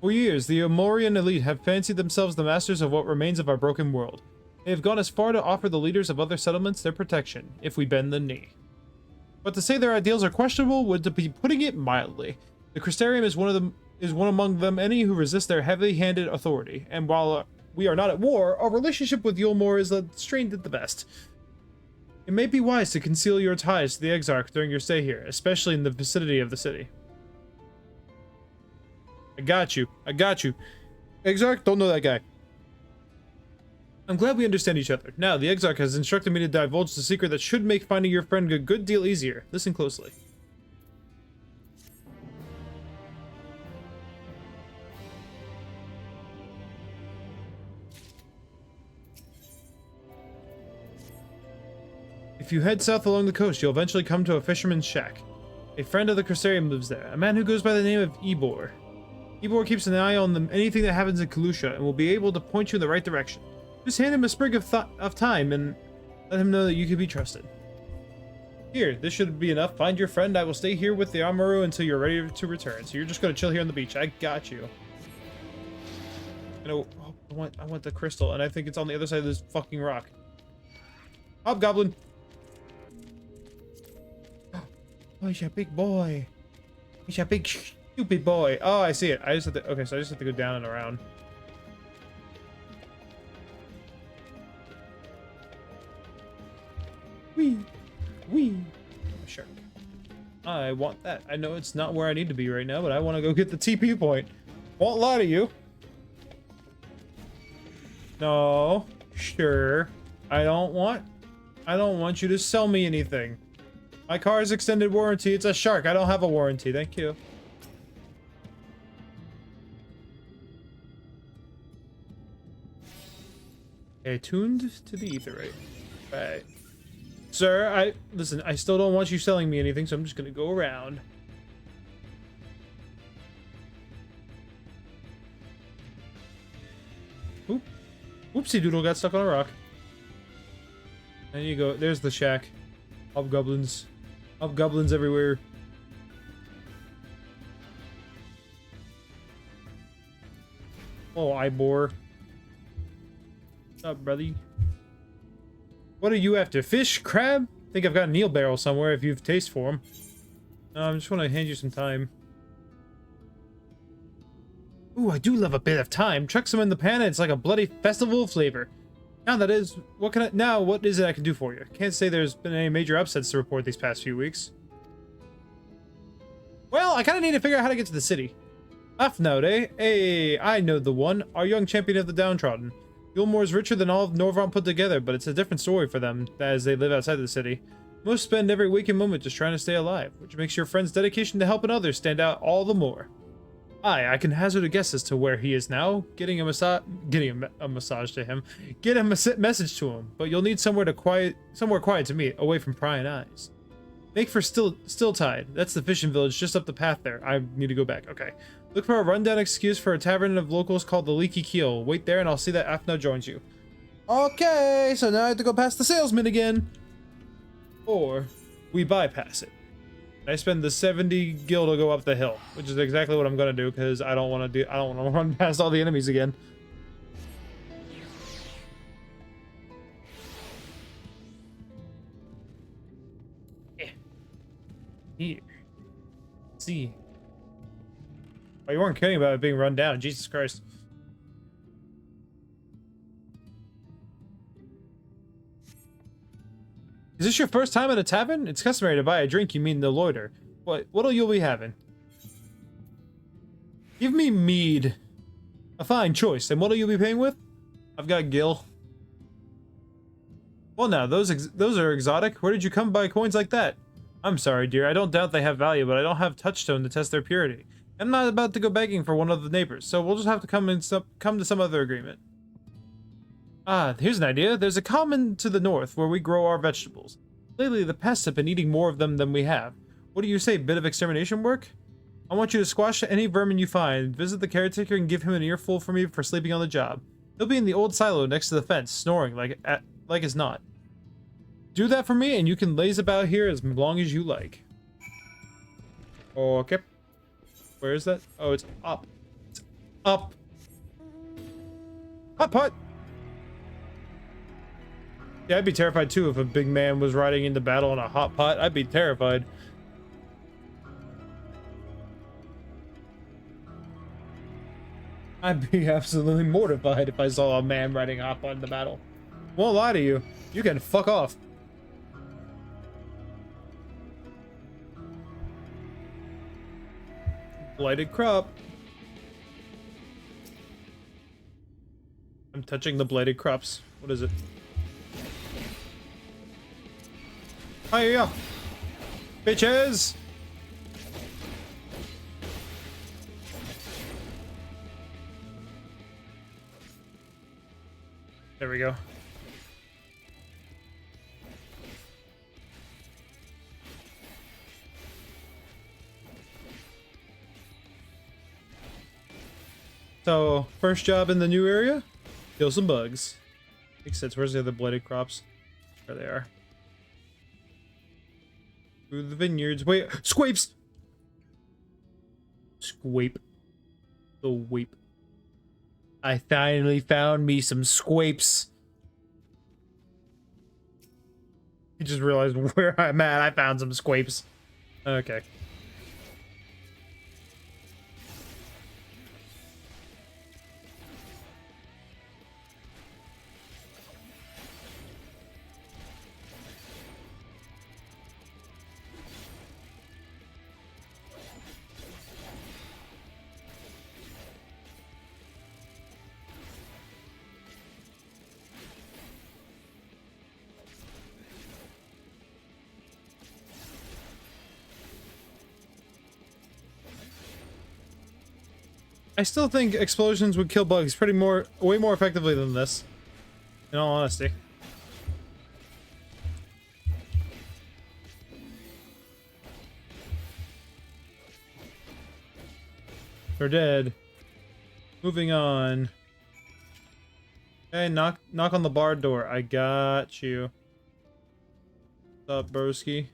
For years, the Amorian elite have fancied themselves the masters of what remains of our broken world. They have gone as far to offer the leaders of other settlements their protection, if we bend the knee. But to say their ideals are questionable would be putting it mildly. The Crystarium is one among them many who resist their heavy-handed authority, and while we are not at war, our relationship with Yulemoor is strained at the best. It may be wise to conceal your ties to the Exarch during your stay here, especially in the vicinity of the city. I got you. I got you. Exarch, don't know that guy. I'm glad we understand each other. Now, the Exarch has instructed me to divulge the secret that should make finding your friend a good deal easier. Listen closely. If you head south along the coast, you'll eventually come to a fisherman's shack. A friend of the Crystarium lives there, a man who goes by the name of Ebor. Ebor keeps an eye on anything that happens in Kalusha and will be able to point you in the right direction. Just hand him a sprig of time and let him know that you can be trusted. Here, this should be enough. Find your friend. I will stay here with the Amaru until you're ready to return. So you're just going to chill here on the beach. I got you. Oh, I want the crystal, and I think it's on the other side of this fucking rock. Hobgoblin! Oh, he's a big boy. He's a big stupid boy. Oh, I see it. I just have to... Okay, so I just have to go down and around. Wee! Wee! A shark. I want that. I know it's not where I need to be right now, but I want to go get the TP point. Won't lie to you. No. Sure. I don't want you to sell me anything. My car is extended warranty. It's a shark. I don't have a warranty. Thank you. Okay, tuned to the etherite. Right. Sir, listen, I still don't want you selling me anything, so I'm just gonna go around. Oop. Oopsie doodle got stuck on a rock. There you go. There's the shack. Hobgoblins. Hobgoblins everywhere. Oh, Ibor. What's up, brother? What are you after? Fish? Crab? Think I've got an eel barrel somewhere if you've taste for them. No, I just want to hand you some time. Ooh, I do love a bit of time. Chuck some in the pan and it's like a bloody festival of flavor. Now that is, what is it I can do for you? Can't say there's been any major upsets to report these past few weeks. Well, I kind of need to figure out how to get to the city. Afnode, eh? Hey, I know the one. Our young champion of the downtrodden. Gilmore's richer than all of Norvron put together, but it's a different story for them as they live outside the city. Most spend every waking moment just trying to stay alive, which makes your friend's dedication to helping others stand out all the more. I can hazard a guess as to where he is now. Getting a massage to him. Get a message to him, but you'll need somewhere quiet to meet, away from prying eyes. Make for Stilltide. That's the fishing village just up the path there. I need to go back. Okay. Look for a rundown excuse for a tavern of locals called the Leaky Keel. Wait there and I'll see that Afna joins you. Okay, so now I have to go past the salesman again. Or we bypass it. I spend the 70 gil to go up the hill, which is exactly what I'm gonna do because I don't want to run past all the enemies again. Yeah. Here. Let's see. Oh, you weren't kidding about it being run down. Jesus Christ. Is this your first time at a tavern? It's customary to buy a drink, you mean to loiter. What'll you be having? Give me mead. A fine choice. And what'll you be paying with? I've got gil. Well now, those are exotic. Where did you come by coins like that? I'm sorry, dear. I don't doubt they have value, but I don't have touchstone to test their purity. I'm not about to go begging for one of the neighbors, so we'll just have to come to some other agreement. Ah, here's an idea. There's a common to the north where we grow our vegetables. Lately, the pests have been eating more of them than we have. What do you say, bit of extermination work? I want you to squash any vermin you find, visit the caretaker and give him an earful for me for sleeping on the job. He'll be in the old silo next to the fence, snoring like it's not. Do that for me and you can laze about here as long as you like. Okay. Where is that? Oh, it's up. It's up. Hot pot! Yeah, I'd be terrified too if a big man was riding into battle on a hot pot. I'd be terrified. I'd be absolutely mortified if I saw a man riding a hot pot into battle. Won't lie to you. You can fuck off. Blighted crop. I'm touching the blighted crops. What is it? Hiya! Bitches! There we go. So, first job in the new area? Kill some bugs. Makes sense. Where's the other blighted crops? There they are. Through the vineyards. Wait, squapes! Squape. The weep. I finally found me some squapes. I just realized where I'm at. I found some squapes. Okay. I still think explosions would kill bugs way more effectively than this. In all honesty. They're dead. Moving on. Okay, knock on the bar door. I got you. What's up, broski?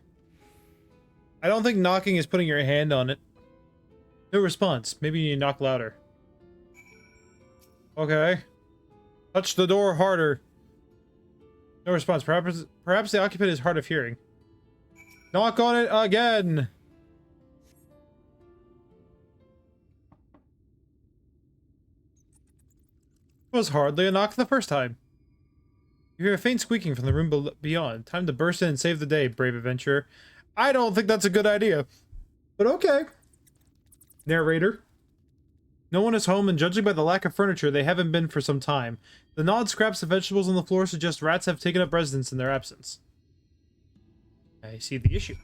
I don't think knocking is putting your hand on it. No response. Maybe you need to knock louder. Okay. Touch the door harder. No response. Perhaps the occupant is hard of hearing. Knock on it again. It was hardly a knock the first time. You hear a faint squeaking from the room beyond. Time to burst in and save the day, brave adventurer. I don't think that's a good idea. But okay. Narrator. No one is home, and judging by the lack of furniture, they haven't been for some time. The gnawed scraps of vegetables on the floor suggest rats have taken up residence in their absence. I see the issue.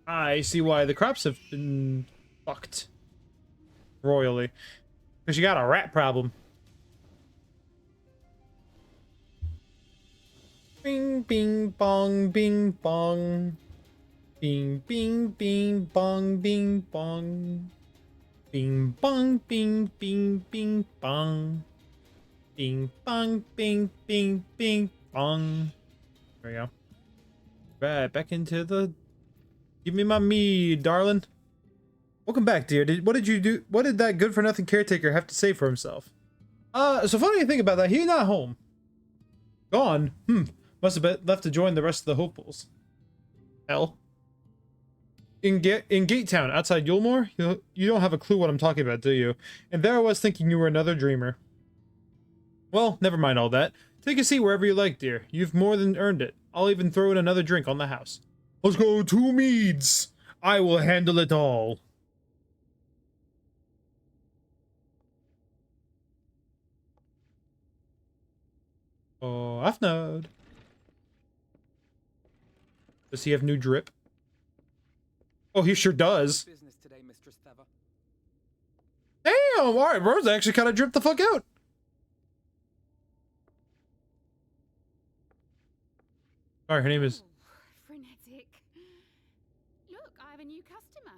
I see why the crops have been fucked. Royally. Because you got a rat problem. Bing, bing, bong, bing, bong. Bing, bing, bing, bong, bing, bong. Bing, bong, bing, bing, bing, bong. Bing, bong, bing, bing, bing, bong. There we go. Right, back into the... Give me my mead, darling. Welcome back, dear. What did you do? What did that good-for-nothing caretaker have to say for himself? So funny to think about that. He's not home. Gone? Must have been left to join the rest of the hopefuls. Hell. In Gate Town, outside Yulmore? You don't have a clue what I'm talking about, do you? And there I was thinking you were another dreamer. Well, never mind all that. Take a seat wherever you like, dear. You've more than earned it. I'll even throw in another drink on the house. Let's go 2 meads! I will handle it all. Oh, Afnod. Does he have new drip? Oh, he sure does. Business today, Mistress Theva. Damn! Alright, Rose actually kind of dripped the fuck out. Alright, her name is... Frenetic. Look, I have a new customer.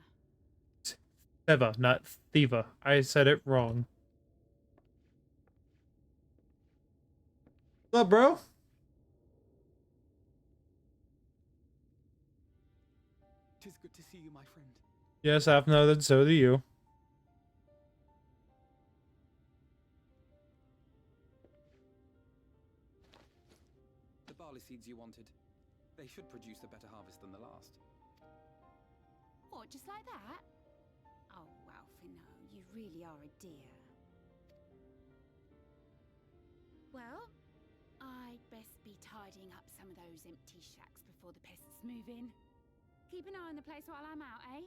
Theva, not Thiva. I said it wrong. What's up, bro? Tis good to see you, my friend. Yes, I've noted, so do you. The barley seeds you wanted. They should produce a better harvest than the last. What, just like that? Oh, well, Finno, you really are a dear. Well, I'd best be tidying up some of those empty shacks before the pests move in. Keep an eye on the place while I'm out, eh?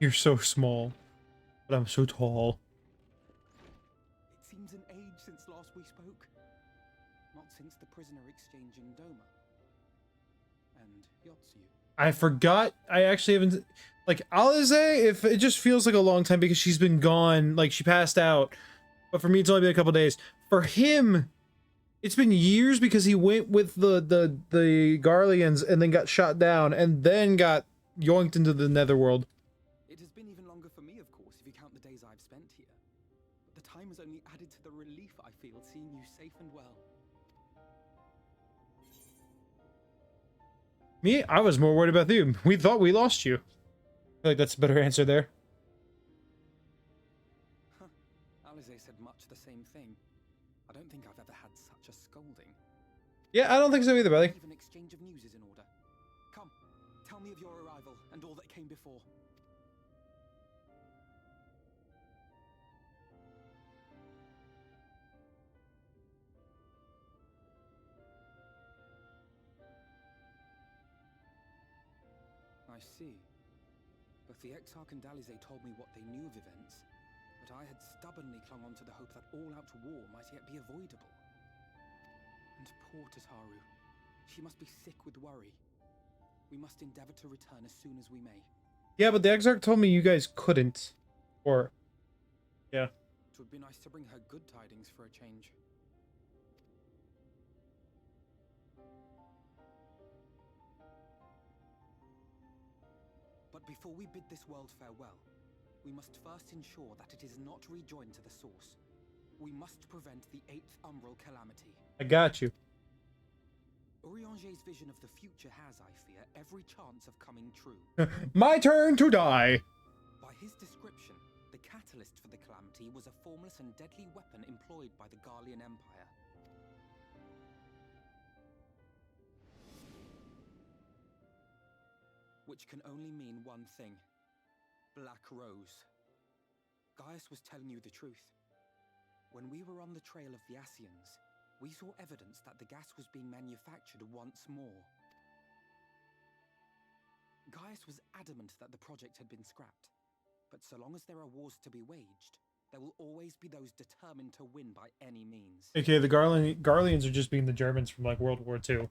You're so small, but I'm so tall. It seems an age since last we spoke. Not since the prisoner exchange in Doma. And Yotsu. I forgot. I actually haven't... Like, Alize, if it just feels like a long time because she's been gone, like she passed out. But for me, it's only been a couple days. For him, it's been years because he went with the Garleans and then got shot down and then got yoinked into the Netherworld. It has been even longer for me, of course, if you count the days I've spent here. But the time has only added to the relief I feel seeing you safe and well. Me? I was more worried about you. We thought we lost you. I feel like that's a better answer there. Alize said much the same thing. I don't think I've ever had such a scolding. Yeah, I don't think so either, buddy. Even exchange of news is in order. Come, tell me of your arrival and all that came before. I see. Both the Exarch and Alize told me what they knew of events, but I had stubbornly clung on to the hope that all-out war might yet be avoidable. And poor Tataru. She must be sick with worry. We must endeavor to return as soon as we may. Yeah, but the Exarch told me you guys couldn't. Or, yeah. It would be nice to bring her good tidings for a change. But before we bid this world farewell, we must first ensure that it is not rejoined to the source. We must prevent the 8th Umbral calamity. I got you. Urianger's vision of the future has, I fear, every chance of coming true. My turn to die! By his description, the catalyst for the calamity was a formless and deadly weapon employed by the Garlean Empire. Which can only mean one thing. Black Rose. Gaius was telling you the truth. When we were on the trail of the Ascians, we saw evidence that the gas was being manufactured once more. Gaius was adamant that the project had been scrapped. But so long as there are wars to be waged, there will always be those determined to win by any means. Okay, the Garleans are just being the Germans from, like, World War II.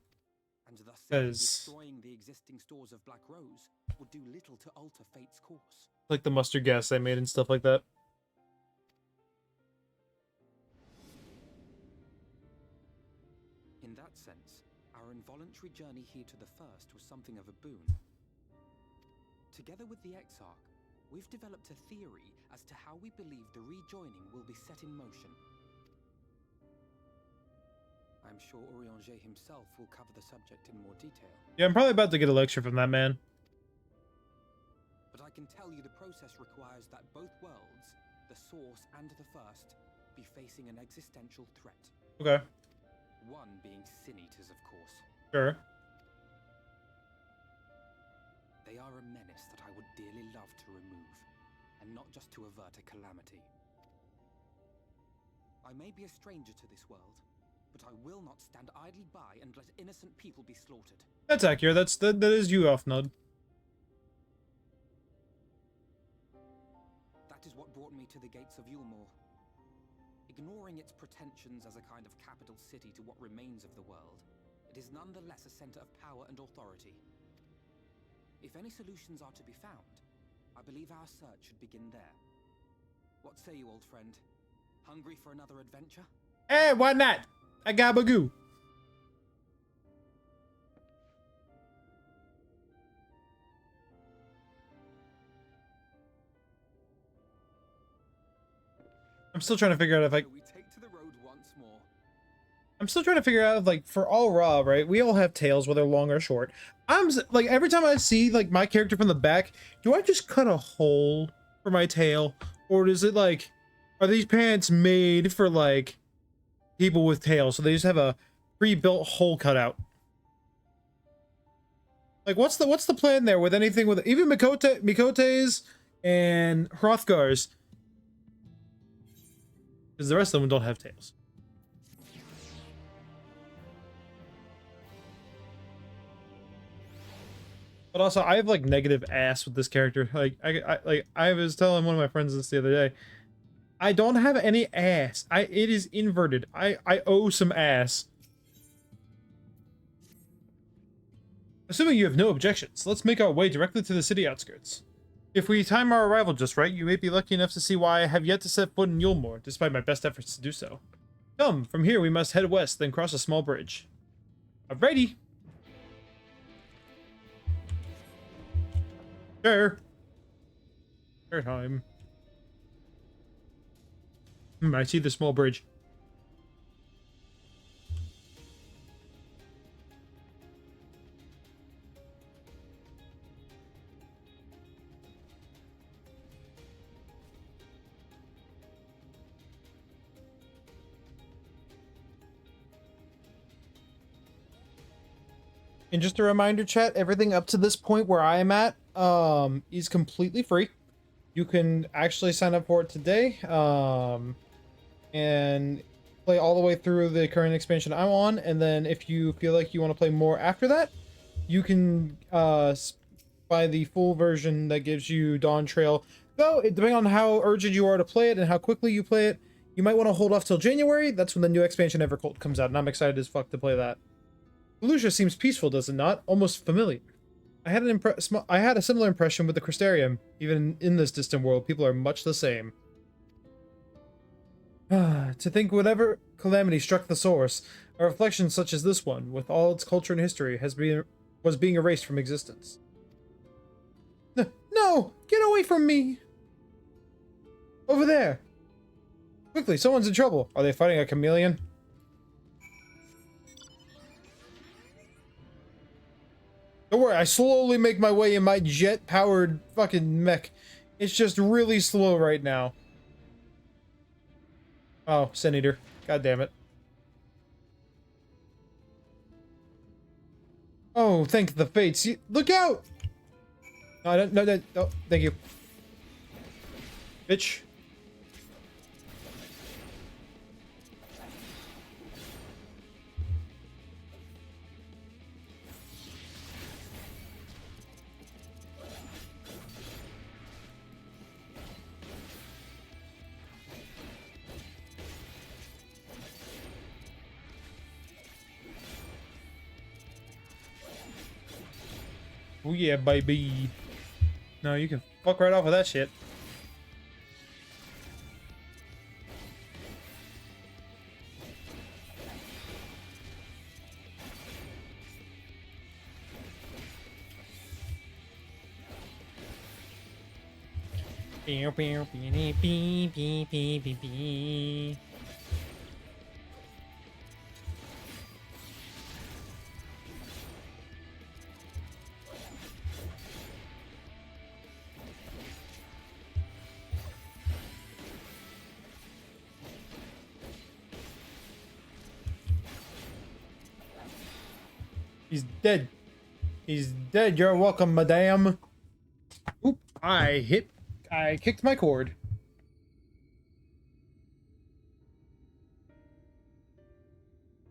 And thus simply 'Cause- destroying the existing stores of Black Rose would do little to alter fate's course. Like the mustard gas they made and stuff like that. In that sense, our involuntary journey here to the First was something of a boon. Together with the Exarch, we've developed a theory as to how we believe the rejoining will be set in motion. I'm sure Urianger himself will cover the subject in more detail. Yeah, I'm probably about to get a lecture from that man. But I can tell you the process requires that both worlds, the Source and the First, be facing an existential threat. Okay. One being Sin Eaters, of course. Sure. They are a menace that I would dearly love to remove, and not just to avert a calamity. I may be a stranger to this world, but I will not stand idly by and let innocent people be slaughtered. That's accurate. That is you, Offnod. That is what brought me to the gates of Yulmore. Ignoring its pretensions as a kind of capital city to what remains of the world, it is nonetheless a center of power and authority. If any solutions are to be found, I believe our search should begin there. What say you, old friend? Hungry for another adventure? Hey, why not? I gabagoo. I'm still trying to figure out if I... So we take to the road once more. I'm still trying to figure out, like, for all raw, right? We all have tails, whether long or short. Like, every time I see, like, my character from the back, do I just cut a hole for my tail? Or does it, like, are these pants made for, like, people with tails? So they just have a pre-built hole cut out? Like, what's the plan there with anything with, even Mikote's and Hrothgar's? Because the rest of them don't have tails. But also, I have, like, negative ass with this character. Like, I was telling one of my friends this the other day. I don't have any ass. It is inverted. I owe some ass. Assuming you have no objections, let's make our way directly to the city outskirts. If we time our arrival just right, you may be lucky enough to see why I have yet to set foot in Yulmore, despite my best efforts to do so. Come, from here we must head west, then cross a small bridge. Alrighty! Sure. Sure time. I see the small bridge. And just a reminder, chat, everything up to this point where I am at is completely free. You can actually sign up for it today and play all the way through the current expansion I'm on. And then if you feel like you want to play more after that, you can buy the full version that gives you Dawn Trail. Though, depending on how urgent you are to play it and how quickly you play it, you might want to hold off till January. That's when the new expansion Evercold comes out, and I'm excited as fuck to play that. Volusia seems peaceful, does it not? Almost familiar. I had a similar impression with the Crystarium. Even in this distant world, people are much the same. To think whatever calamity struck the source, a reflection such as this one, with all its culture and history, was being erased from existence. No! Get away from me! Over there! Quickly, someone's in trouble. Are they fighting a chameleon? Don't worry, I slowly make my way in my jet-powered fucking mech. It's just really slow right now. Oh, Sin Eater. God damn it. Oh, thank the fates. Look out! No, I don't, no, thank you. Bitch. Oh yeah, baby. No, you can fuck right off with that shit. He's dead. He's dead. You're welcome, madame. Oop, I kicked my cord.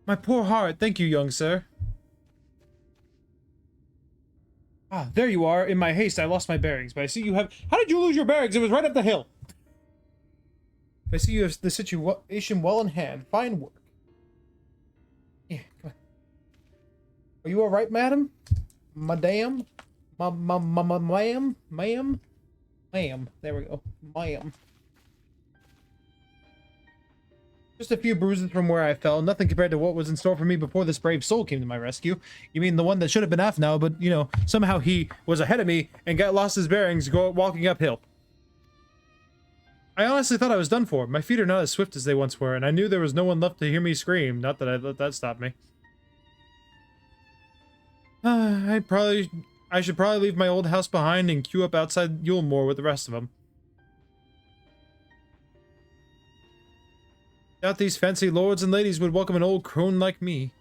My poor heart. Thank you, young sir. Ah, there you are. In my haste, I lost my bearings, but I see you have... How did you lose your bearings? It was right up the hill. I see you have the situation well in hand. Fine work. Yeah, come on. Are you alright, madam? Madame? Ma'am? Ma'am? Ma'am. There we go. Ma'am. Just a few bruises from where I fell. Nothing compared to what was in store for me before this brave soul came to my rescue. You mean the one that should have been off now, but, you know, somehow he was ahead of me and got lost his bearings walking uphill. I honestly thought I was done for. My feet are not as swift as they once were, and I knew there was no one left to hear me scream. Not that I let that stop me. I should probably leave my old house behind and queue up outside Yulemoor with the rest of them. Doubt these fancy lords and ladies would welcome an old crone like me.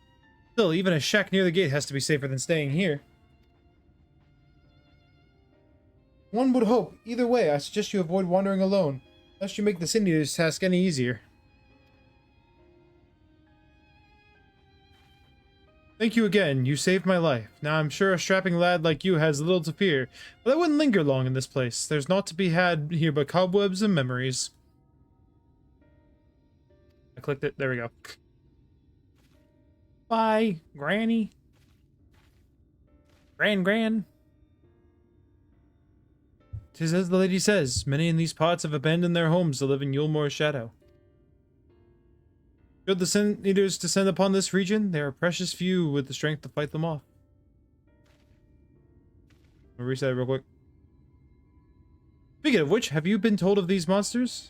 Still, even a shack near the gate has to be safer than staying here. One would hope. Either way, I suggest you avoid wandering alone, lest you make the Sin Eater's task any easier. Thank you again. You saved my life. Now I'm sure a strapping lad like you has little to fear, but I wouldn't linger long in this place. There's naught to be had here but cobwebs and memories. I clicked it. There we go. Bye, Granny. Gran. 'Tis as the lady says, many in these parts have abandoned their homes to live in Yulemoor's shadow. Should the Sin Eaters descend upon this region, there are precious few with the strength to fight them off. I'll reset it real quick. Speaking of which, have you been told of these monsters?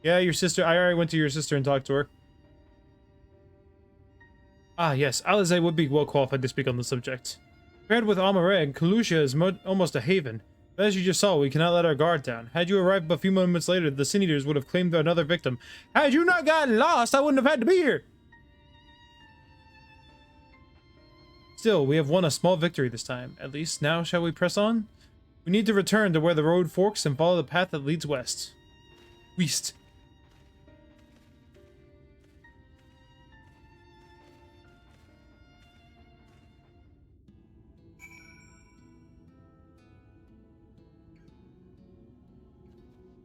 Yeah, your sister. I already went to your sister and talked to her. Ah, yes, Alize would be well qualified to speak on the subject. Paired with Amareg, Kalusha is almost a haven. But as you just saw, we cannot let our guard down. Had you arrived a few moments later, the Sin Eaters would have claimed another victim. Had you not gotten lost, I wouldn't have had to be here! Still, we have won a small victory this time. At least, now shall we press on? We need to return to where the road forks and follow the path that leads west. West.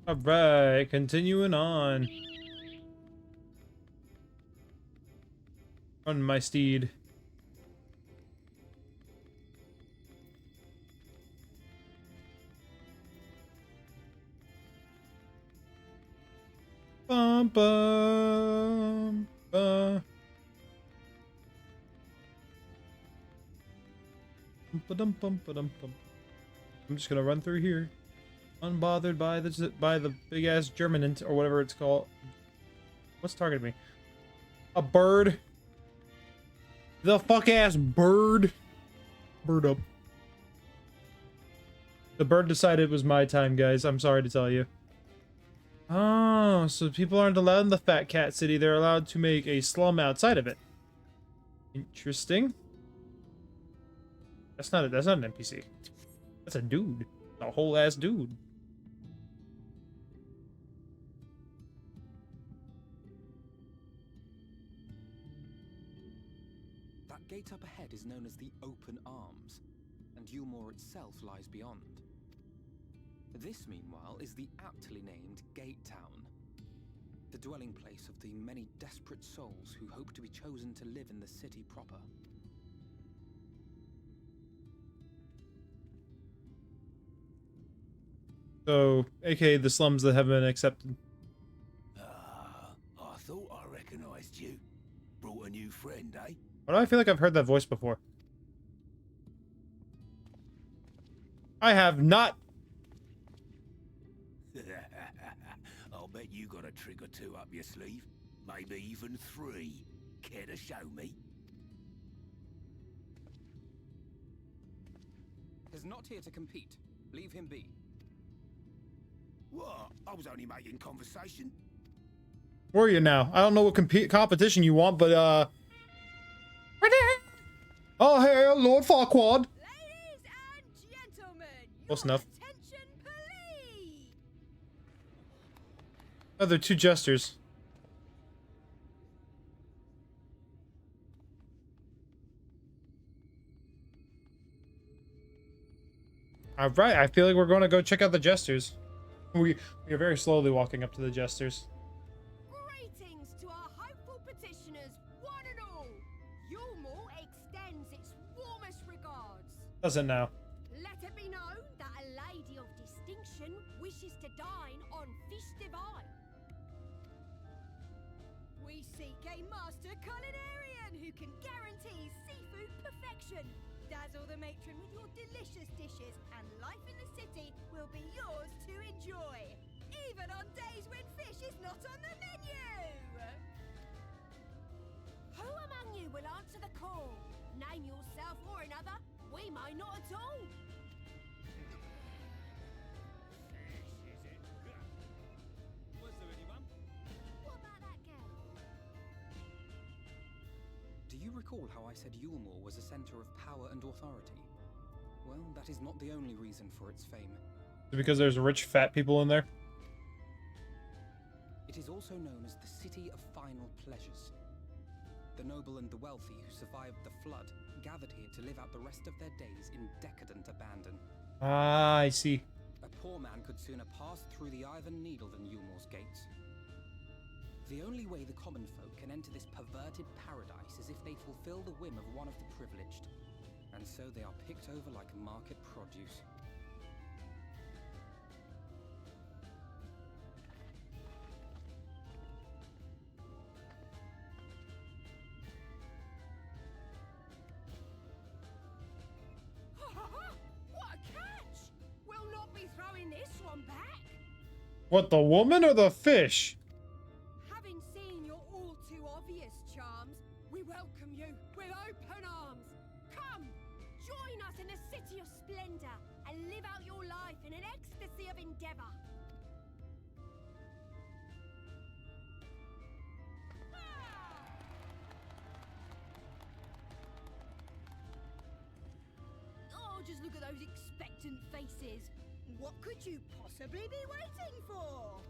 Alright, continuing on. On my steed. I'm just gonna run through here, unbothered by the big ass Germinant or whatever it's called. What's targeting me? A bird. The fuck ass bird. Bird up. The bird decided it was my time, guys. I'm sorry to tell you. Oh, so people aren't allowed in the Fat Cat City. They're allowed to make a slum outside of it. Interesting. That's not an NPC. That's a dude. A whole ass dude. That gate up ahead is known as the Open Arms, and Yulmore itself lies beyond. This, meanwhile, is the aptly named Gate Town, the dwelling place of the many desperate souls who hope to be chosen to live in the city proper. So, aka the slums that haven't been accepted. I thought I recognized you. Brought a new friend, eh? Why do I feel like I've heard that voice before? I have not. I'll bet you got a trick or two up your sleeve. Maybe even 3. Care to show me? He's not here to compete. Leave him be. What? I was only making conversation. Where are you now? I don't know what competition you want, but oh hey, Lord Farquaad. Ladies and gentlemen, Close your enough. attention, please. Oh, they're 2 jesters. All right, I feel like we're going to go check out the jesters. We are very slowly walking up to the jesters. Greetings to our hopeful petitioners, one and all. Yulmore extends its warmest regards. Doesn't now. Let it be known that a lady of distinction wishes to dine on fish divine. We seek a master culinarian who can guarantee seafood perfection. Dazzle the matron with your delicious dishes, and life in the city will be yours to enjoy, even on days when fish is not on the menu. Who among you will answer the call? Name yourself or another. We may not at all. Was there anyone? What about that girl? Do you recall how I said Yulmore was a center of power and authority? Well, that is not the only reason for its fame. Is it because there's rich fat people in there? It is also known as the City of Final Pleasures. The noble and the wealthy who survived the flood gathered here to live out the rest of their days in decadent abandon. Ah, I see. A poor man could sooner pass through the Iron Needle than Yulmore's gates. The only way the common folk can enter this perverted paradise is if they fulfill the whim of one of the privileged. And so they are picked over like market produce. What a catch! We'll not be throwing this one back. What, the woman or the fish? Having seen your all too obvious charms, we welcome you with open arms. Come, join us in a city of splendor and live out your life in an ecstasy of endeavor. Oh, just look at those expectant faces. What could you possibly be waiting for?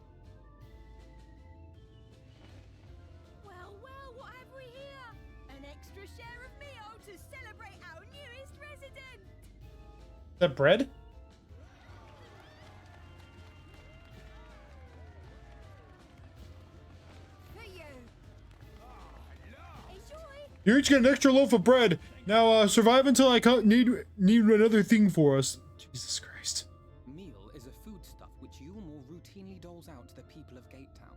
Well, well, what have we here? An extra share of meal to celebrate our newest resident. Is that bread? For you. Enjoy. You each get an extra loaf of bread. Now, survive until I need another thing for us. Jesus Christ. Meal is a foodstuff which Yulmore routinely doles out to the people of Gate Town,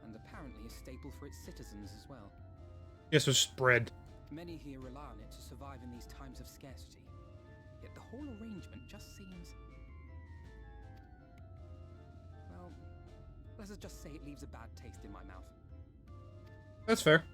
and apparently a staple for its citizens as well. Yes, it's bread. Many here rely on it to survive in these times of scarcity. Yet the whole arrangement just seems... Well, let's just say it leaves a bad taste in my mouth. That's fair.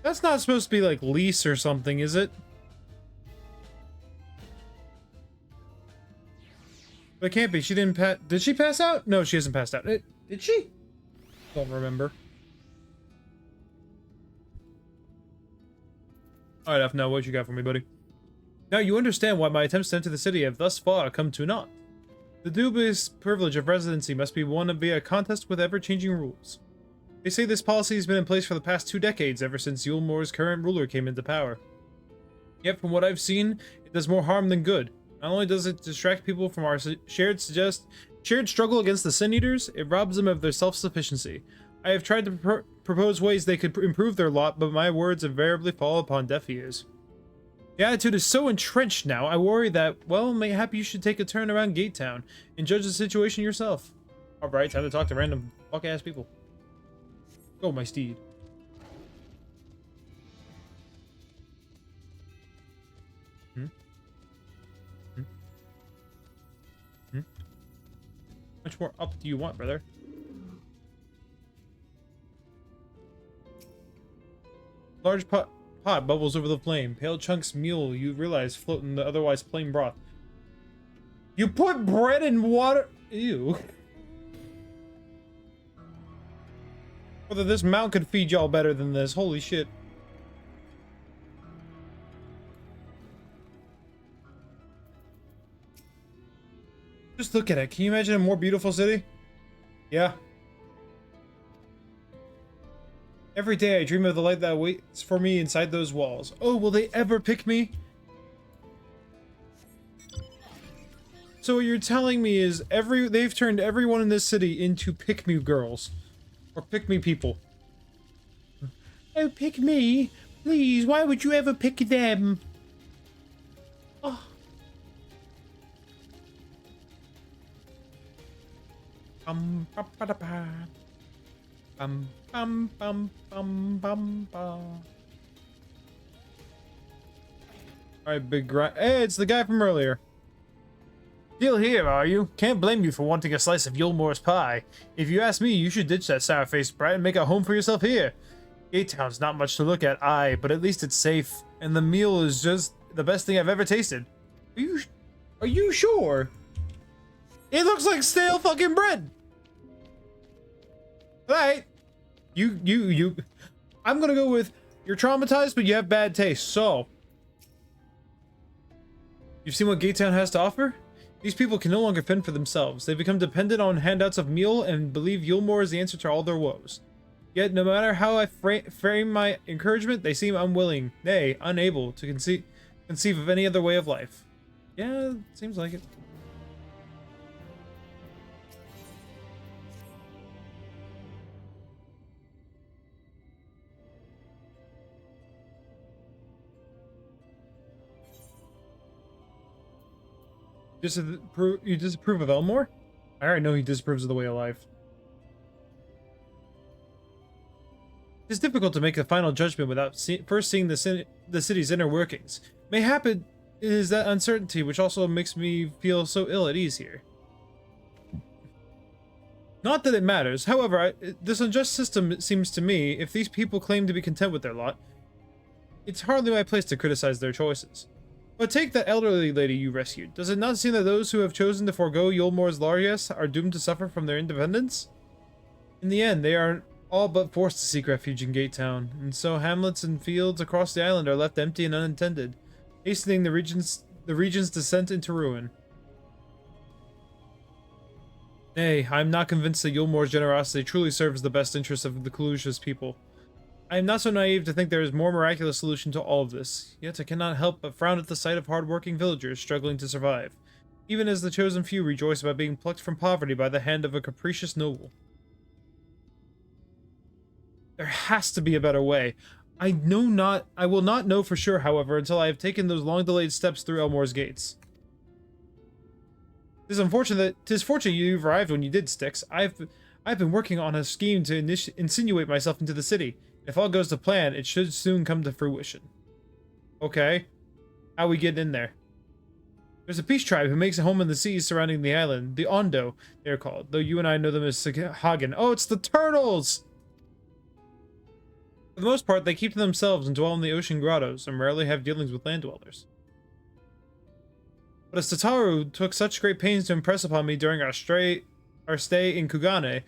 That's not supposed to be like lease or something, is it? But it can't be. She didn't pass. Did she pass out? No, she hasn't passed out. Did she? Don't remember. Alright, enough. Now, what you got for me, buddy? Now you understand why my attempts to enter the city have thus far come to naught. The dubious privilege of residency must be won via a contest with ever-changing rules. They say this policy has been in place for the past 2 decades, ever since Yulmore's current ruler came into power. Yet, from what I've seen, it does more harm than good. Not only does it distract people from our shared struggle against the Sin Eaters, it robs them of their self-sufficiency. I have tried to propose ways they could improve their lot, but my words invariably fall upon deaf ears. The attitude is so entrenched now, I worry that, well, mayhap you should take a turn around Gate Town and judge the situation yourself. Alright, time to talk to random fuck-ass people. Go, my steed. How much more up do you want, brother? Large pot bubbles over the flame. Pale chunks meal you realize float in the otherwise plain broth. You put bread in water? Ew. Whether this mount could feed y'all better than this. Holy shit. Just look at it. Can you imagine a more beautiful city? Yeah. Every day I dream of the light that waits for me inside those walls. Oh, will they ever pick me? So what you're telling me is they've turned everyone in this city into pick-me girls. Or pick-me people. Oh, pick me. Please, why would you ever pick them? Oh. Bum ba da ba. Bum bum bum bum bum bum. Alright, big grind. Hey, it's the guy from earlier. Still here, are you? Can't blame you for wanting a slice of Yulmore's pie. If you ask me, you should ditch that sour-faced brat and make a home for yourself here. Gate Town's not much to look at, but at least it's safe, and the meal is just the best thing I've ever tasted. Are you sure? It looks like stale fucking bread. Right? I'm gonna go with you're traumatized, but you have bad taste. So, you've seen what Gate Town has to offer? These people can no longer fend for themselves. They've become dependent on handouts of meal and believe Yulmore is the answer to all their woes. Yet, no matter how I frame my encouragement, they seem unwilling, nay, unable to conceive of any other way of life. Yeah, seems like it. You disapprove of Elmore? I already know he disapproves of the way of life. It's difficult to make a final judgment without first seeing the city's inner workings. Mayhap it is that uncertainty which also makes me feel so ill at ease here. Not that it matters. However, this unjust system, it seems to me, if these people claim to be content with their lot, it's hardly my place to criticize their choices. But take that elderly lady you rescued. Does it not seem that those who have chosen to forego Yulmore's largesse are doomed to suffer from their independence? In the end, they are all but forced to seek refuge in Gate Town, and so hamlets and fields across the island are left empty and unattended, hastening the region's descent into ruin. Nay, I am not convinced that Yulmore's generosity truly serves the best interests of the Kalusha's people. I am not so naive to think there is a more miraculous solution to all of this, yet I cannot help but frown at the sight of hard-working villagers struggling to survive, even as the chosen few rejoice about being plucked from poverty by the hand of a capricious noble. There has to be a better way. I will not know for sure, however, until I have taken those long-delayed steps through Elmore's gates. Tis fortunate you've arrived when you did, Styx. I've been working on a scheme to insinuate myself into the city. If all goes to plan, it should soon come to fruition. Okay. How we get in there? There's a peace tribe who makes a home in the seas surrounding the island. The Ondo, they're called, though you and I know them as Hagen. Oh, it's the turtles! For the most part, they keep to themselves and dwell in the ocean grottos, and rarely have dealings with land dwellers. But as Tataru took such great pains to impress upon me during our stay in Kugane,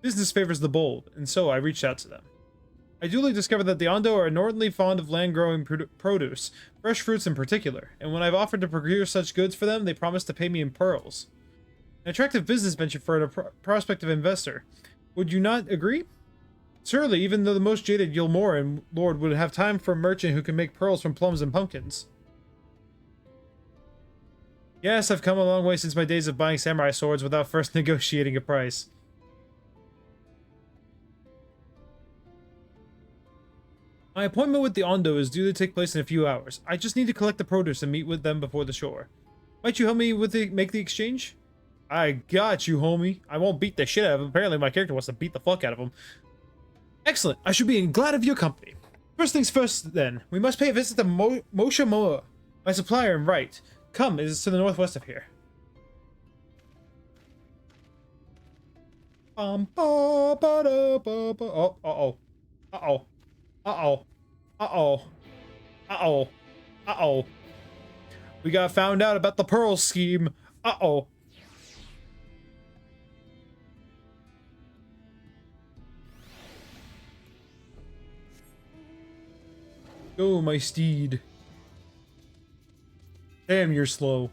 business favors the bold, and so I reached out to them. I duly discovered that the Ondo are inordinately fond of land-growing produce, fresh fruits in particular, and when I've offered to procure such goods for them, they promise to pay me in pearls. An attractive business venture for a prospective investor. Would you not agree? Surely, even though the most jaded Yulmoran lord would have time for a merchant who can make pearls from plums and pumpkins. Yes, I've come a long way since my days of buying samurai swords without first negotiating a price. My appointment with the Ondo is due to take place in a few hours. I just need to collect the produce and meet with them before the shore. Might you help me with make the exchange? I got you, homie. I won't beat the shit out of him. Apparently my character wants to beat the fuck out of him. Excellent. I should be glad of your company. First things first, then. We must pay a visit to Mosha Moa, my supplier in Right. Come, it is to the northwest of here. Oh, uh-oh. Uh-oh. Uh-oh. Uh-oh. Uh-oh. Uh-oh. We got found out about the Pearl scheme. Uh-oh. Go, my steed. Damn, you're slow.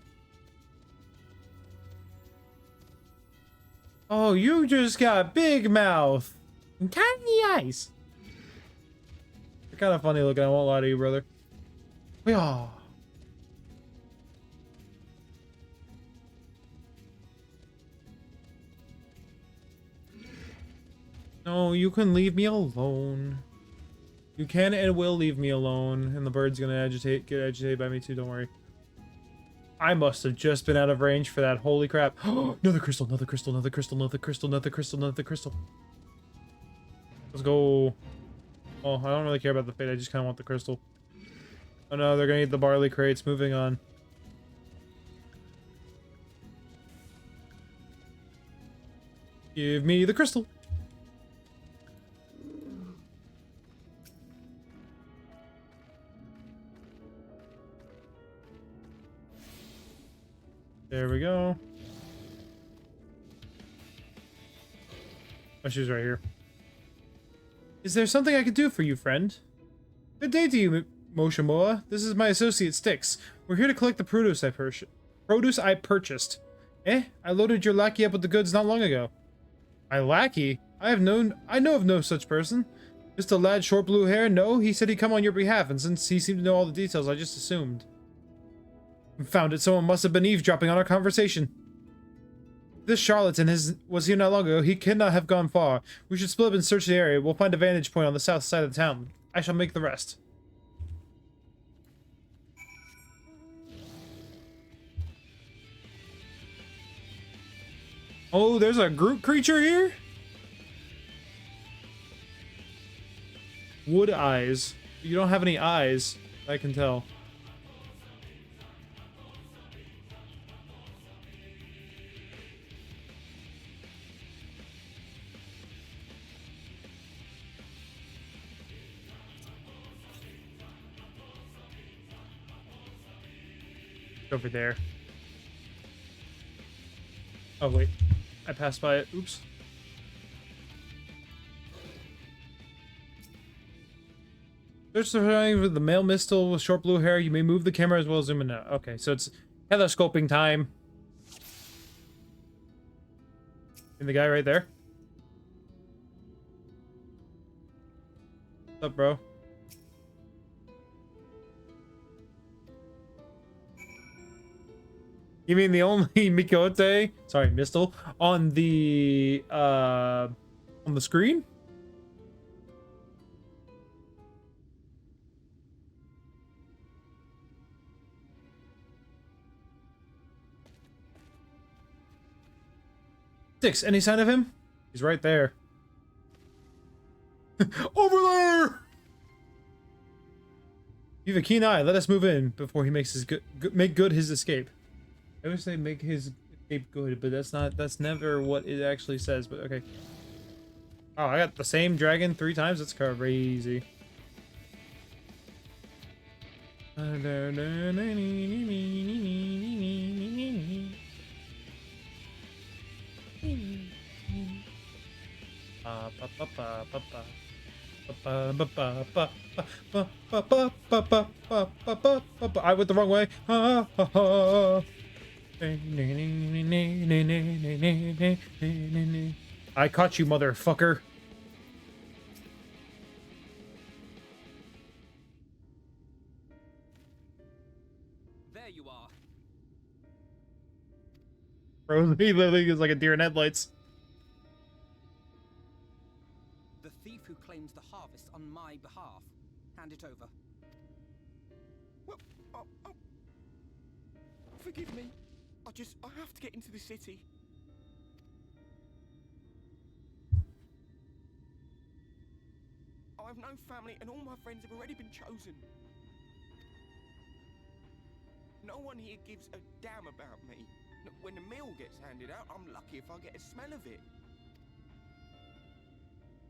Oh, you just got big mouth and tiny eyes. You're kind of funny looking, I won't lie to you, brother. Yeah. No, you can leave me alone. You can and will leave me alone, and the bird's gonna get agitated by me too, don't worry. I must have just been out of range for that, holy crap. Another crystal, another crystal, another crystal, another crystal, another crystal, another crystal. Let's go. Oh, I don't really care about the fate, I just kind of want the crystal. Oh no, they're gonna eat the barley crates, moving on. Give me the crystal. There we go. My shoe's right here. Is there something I could do for you, friend? Good day to you, Moshamoa. This is my associate, Styx. We're here to collect the produce I purchased. Eh? I loaded your lackey up with the goods not long ago. My lackey? I know of no such person. Just a lad, short blue hair? No, he said he'd come on your behalf, and since he seemed to know all the details, I just assumed. Found it, someone must have been eavesdropping on our conversation. This charlatan was here not long ago. He cannot have gone far. We should split up and search the area. We'll find a vantage point on the south side of the town. I shall make the rest. Oh, there's a Groot creature here? Wood eyes. You don't have any eyes, I can tell. Over there. Oh wait, I passed by it. Oops. Search the surroundings with the male mistle with short blue hair. You may move the camera as well as zoom in out. Okay, so it's telescoping time. And the guy right there. What's up, bro? You mean the only Mikote, sorry, Mistle, on the screen? Dix, any sign of him? He's right there. Over there! You have a keen eye. Let us move in before he makes his make good his escape. I wish they make his escape good, but that's never what it actually says, but okay. Oh, I got the same dragon 3 times? That's crazy. I went the wrong way. I caught you, motherfucker. There you are. Bro, he literally is like a deer in headlights. The thief who claims the harvest on my behalf. Hand it over. Well, forgive me. I have to get into the city. I have no family and all my friends have already been chosen. No one here gives a damn about me. When the meal gets handed out, I'm lucky if I get a smell of it.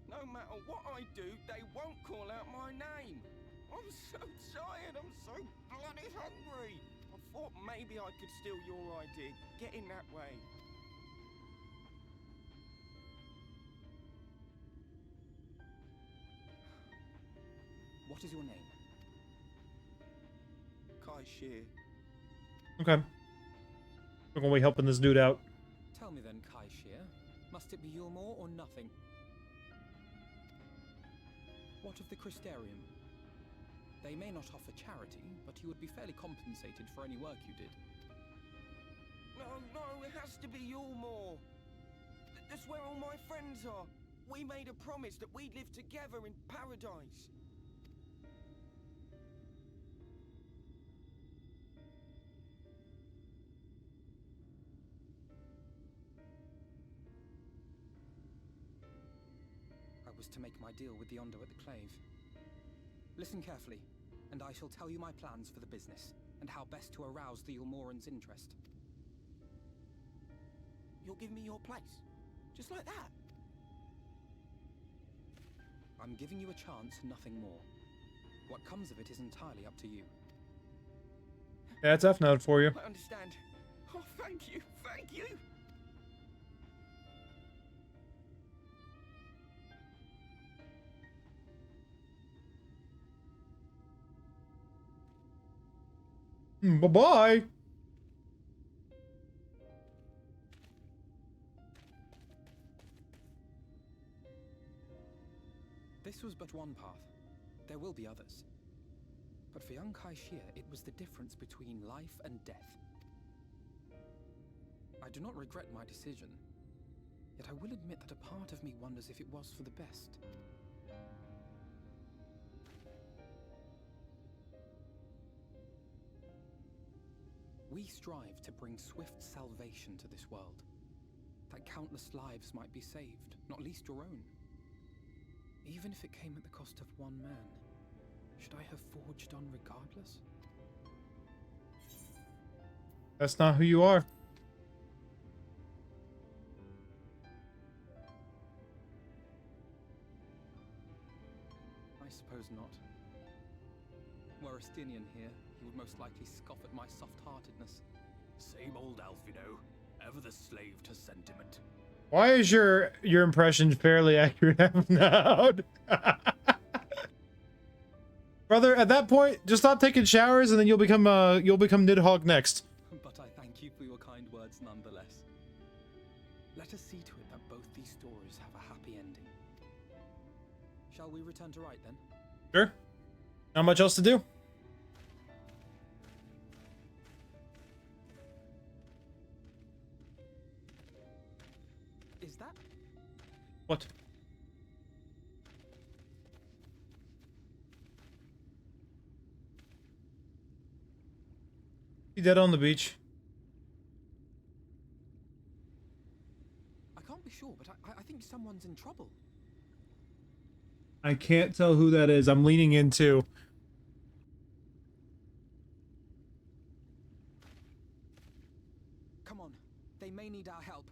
No matter what I do, they won't call out my name. I'm so tired, I'm so bloody hungry. I thought maybe I could steal your idea. Get in that way. What is your name? Kai Shear. Okay. We're gonna be helping this dude out. Tell me then, Kai Shear. Must it be Yulmore or nothing? What of the Christerium? They may not offer charity, but you would be fairly compensated for any work you did. No, it has to be Yulmore. That's where all my friends are. We made a promise that we'd live together in paradise. I was to make my deal with the Ondo at the Clave. Listen carefully, and I shall tell you my plans for the business, and how best to arouse the Yulmorans' interest. You'll give me your place? Just like that? I'm giving you a chance, nothing more. What comes of it is entirely up to you. That's F note for you. I understand. Oh, thank you, thank you! Bye-bye. This was but one path. There will be others. But for young Kai Shear, it was the difference between life and death. I do not regret my decision, yet I will admit that a part of me wonders if it was for the best. We strive to bring swift salvation to this world, that countless lives might be saved, not least your own. Even if it came at the cost of one man, should I have forged on regardless? That's not who you are. I suppose not. Were Estinian here, he would most likely scoff at my soft-heartedness. Same old Alfino, ever the slave to sentiment. Why is your impression fairly accurate now? Brother, at that point, just stop taking showers and then you'll become Nidhogg next. But I thank you for your kind words nonetheless. Let us see to it that both these stories have a happy ending. Shall we return to Wright then? Sure. Not much else to do. Is that? What? He dead on the beach. I sure, but I think someone's in trouble. I can't tell who that is. I'm leaning in too. Come on, they may need our help.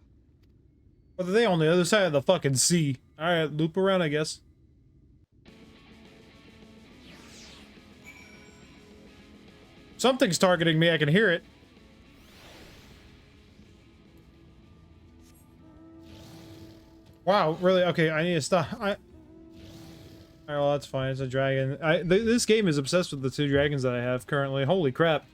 But are they on the other side of the fucking sea? Alright, loop around, I guess. Something's targeting me, I can hear it. Wow, really? Okay, I need to stop. Alright, well, that's fine. It's a dragon. This game is obsessed with the 2 dragons that I have currently. Holy crap.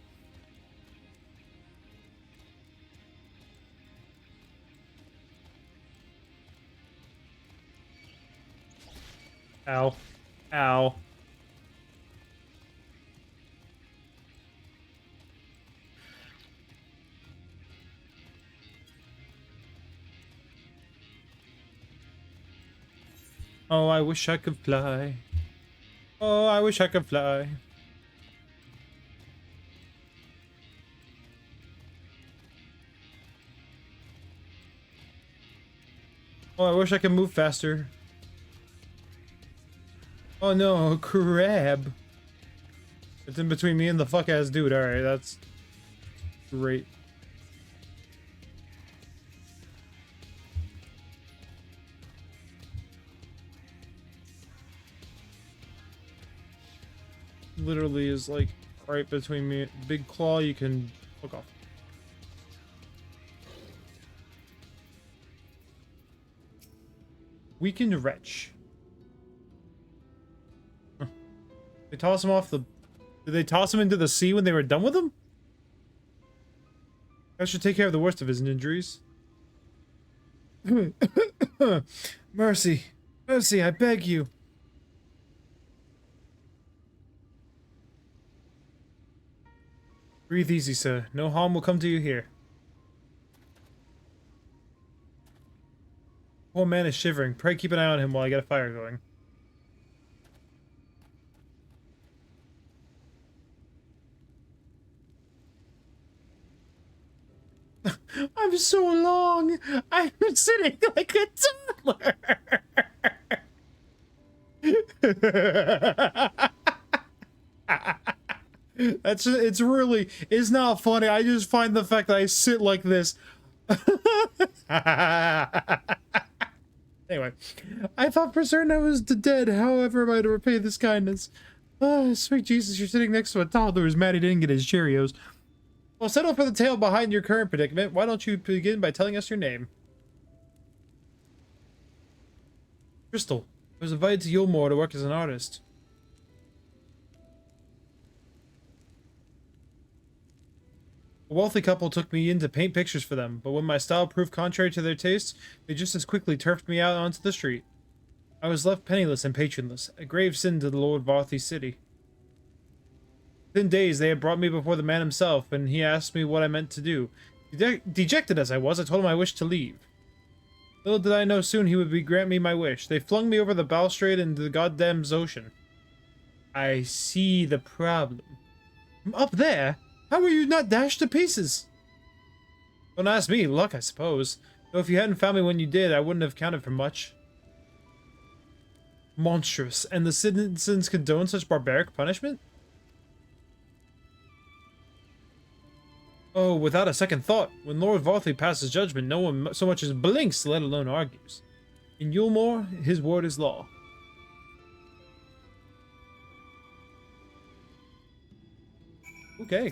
Ow. Ow. Oh, I wish I could fly. Oh, I wish I could fly. Oh, I wish I could move faster. Oh no, a crab. It's in between me and the fuck-ass dude. Alright, that's great. Literally is like right between me. Big claw, you can fuck off. Weakened wretch. Huh. They toss him off the... Did they toss him into the sea when they were done with him? I should take care of the worst of his injuries. Mercy. Mercy, I beg you. Breathe easy, sir. No harm will come to you here. Poor man is shivering. Pray keep an eye on him while I get a fire going. I'm so long. I'm sitting like a toddler. It's really, it's not funny. I just find the fact that I sit like this. Anyway, I thought for certain I was dead. However, am I to repay this kindness? Sweet Jesus, you're sitting next to a toddler who's mad he didn't get his Cheerios. Well, settle for the tale behind your current predicament. Why don't you begin by telling us your name? Crystal. I was invited to Yulmore to work as an artist. A wealthy couple took me in to paint pictures for them, but when my style proved contrary to their tastes, they just as quickly turfed me out onto the street. I was left penniless and patronless, a grave sin to the Lord Varthy's city. Within days, they had brought me before the man himself, and he asked me what I meant to do. Dejected as I was, I told him I wished to leave. Little did I know soon he would grant me my wish. They flung me over the balustrade into the goddamn ocean. I see the problem. From up there? How were you not dashed to pieces? Don't ask me, luck, I suppose. Though if you hadn't found me when you did, I wouldn't have counted for much. Monstrous. And the citizens condone such barbaric punishment? Oh, without a second thought. When Lord Varthy passes judgment, no one so much as blinks, let alone argues. In Yulmore, his word is law. Okay.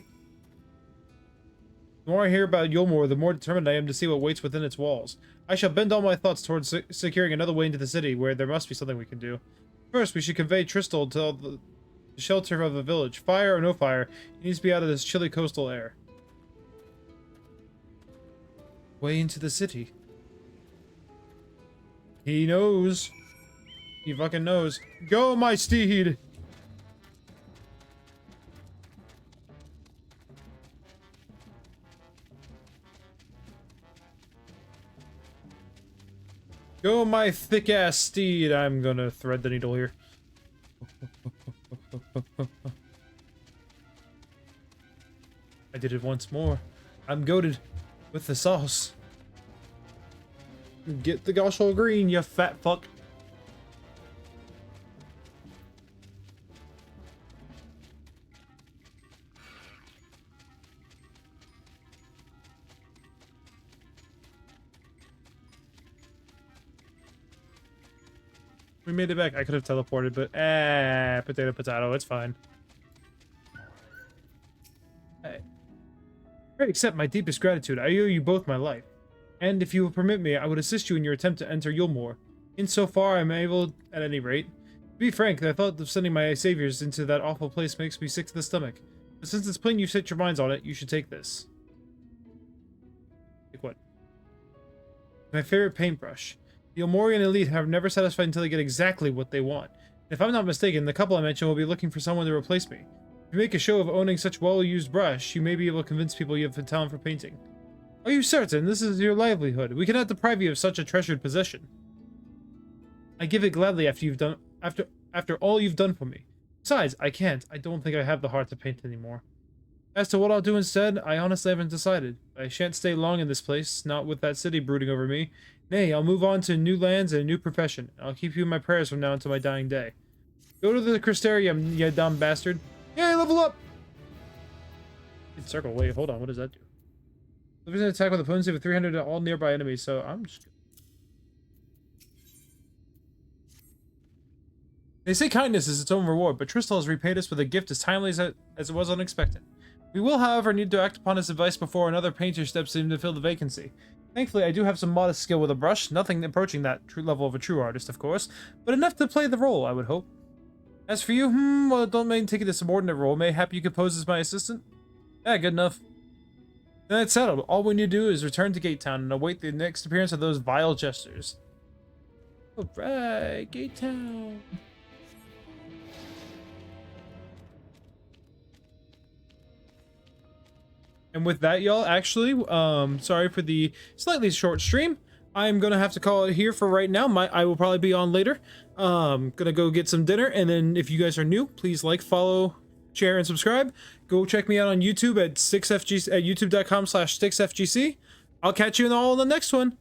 The more I hear about Yulmore, the more determined I am to see what waits within its walls. I shall bend all my thoughts towards securing another way into the city, where there must be something we can do. First, we should convey Tristal to the shelter of the village. Fire or no fire, he needs to be out of this chilly coastal air. Way into the city. He knows. He fucking knows. Go, my steed! Go, my thick-ass steed! I'm gonna thread the needle here. I did it once more. I'm goated with the sauce. Get the gosh all green, you fat fuck. We made it back. I could have teleported, but potato, it's fine. Hey. Pray accept my deepest gratitude. I owe you both my life. And if you will permit me, I would assist you in your attempt to enter Yulmore. Insofar I'm able, at any rate. To be frank, the thought of sending my saviors into that awful place makes me sick to the stomach. But since it's plain you've set your minds on it, you should take this. Take what? My favorite paintbrush. The Elmorian elite have never satisfied until they get exactly what they want. If I'm not mistaken, the couple I mentioned will be looking for someone to replace me. If you make a show of owning such well-used brush, you may be able to convince people you have a talent for painting. Are you certain? This is your livelihood. We cannot deprive you of such a treasured possession. I give it gladly after all you've done for me. Besides, I can't. I don't think I have the heart to paint anymore. As to what I'll do instead, I honestly haven't decided. I shan't stay long in this place, not with that city brooding over me. Nay, I'll move on to new lands and a new profession. I'll keep you in my prayers from now until my dying day. Go to the Crystarium, you dumb bastard. Yay, level up! Hit circle. Wait, hold on. What does that do? Delivers an attack with a potency of 300 to all nearby enemies, so I'm just... They say kindness is its own reward, but Tristal has repaid us with a gift as timely as it was unexpected. We will, however, need to act upon his advice before another painter steps in to fill the vacancy. Thankfully, I do have some modest skill with a brush, nothing approaching that true level of a true artist, of course, but enough to play the role, I would hope. As for you, well, don't mind taking a subordinate role. Mayhap you could pose as my assistant? Yeah, good enough. Then it's settled. All we need to do is return to Gate Town and await the next appearance of those vile jesters. Alright, Gate Town. And with that, y'all, actually, sorry for the slightly short stream. I'm gonna have to call it here for right now. I will probably be on later. Gonna go get some dinner, and then if you guys are new, please like, follow, share, and subscribe. Go check me out on YouTube at youtube.com/StixFGC. I'll catch you all in the next one.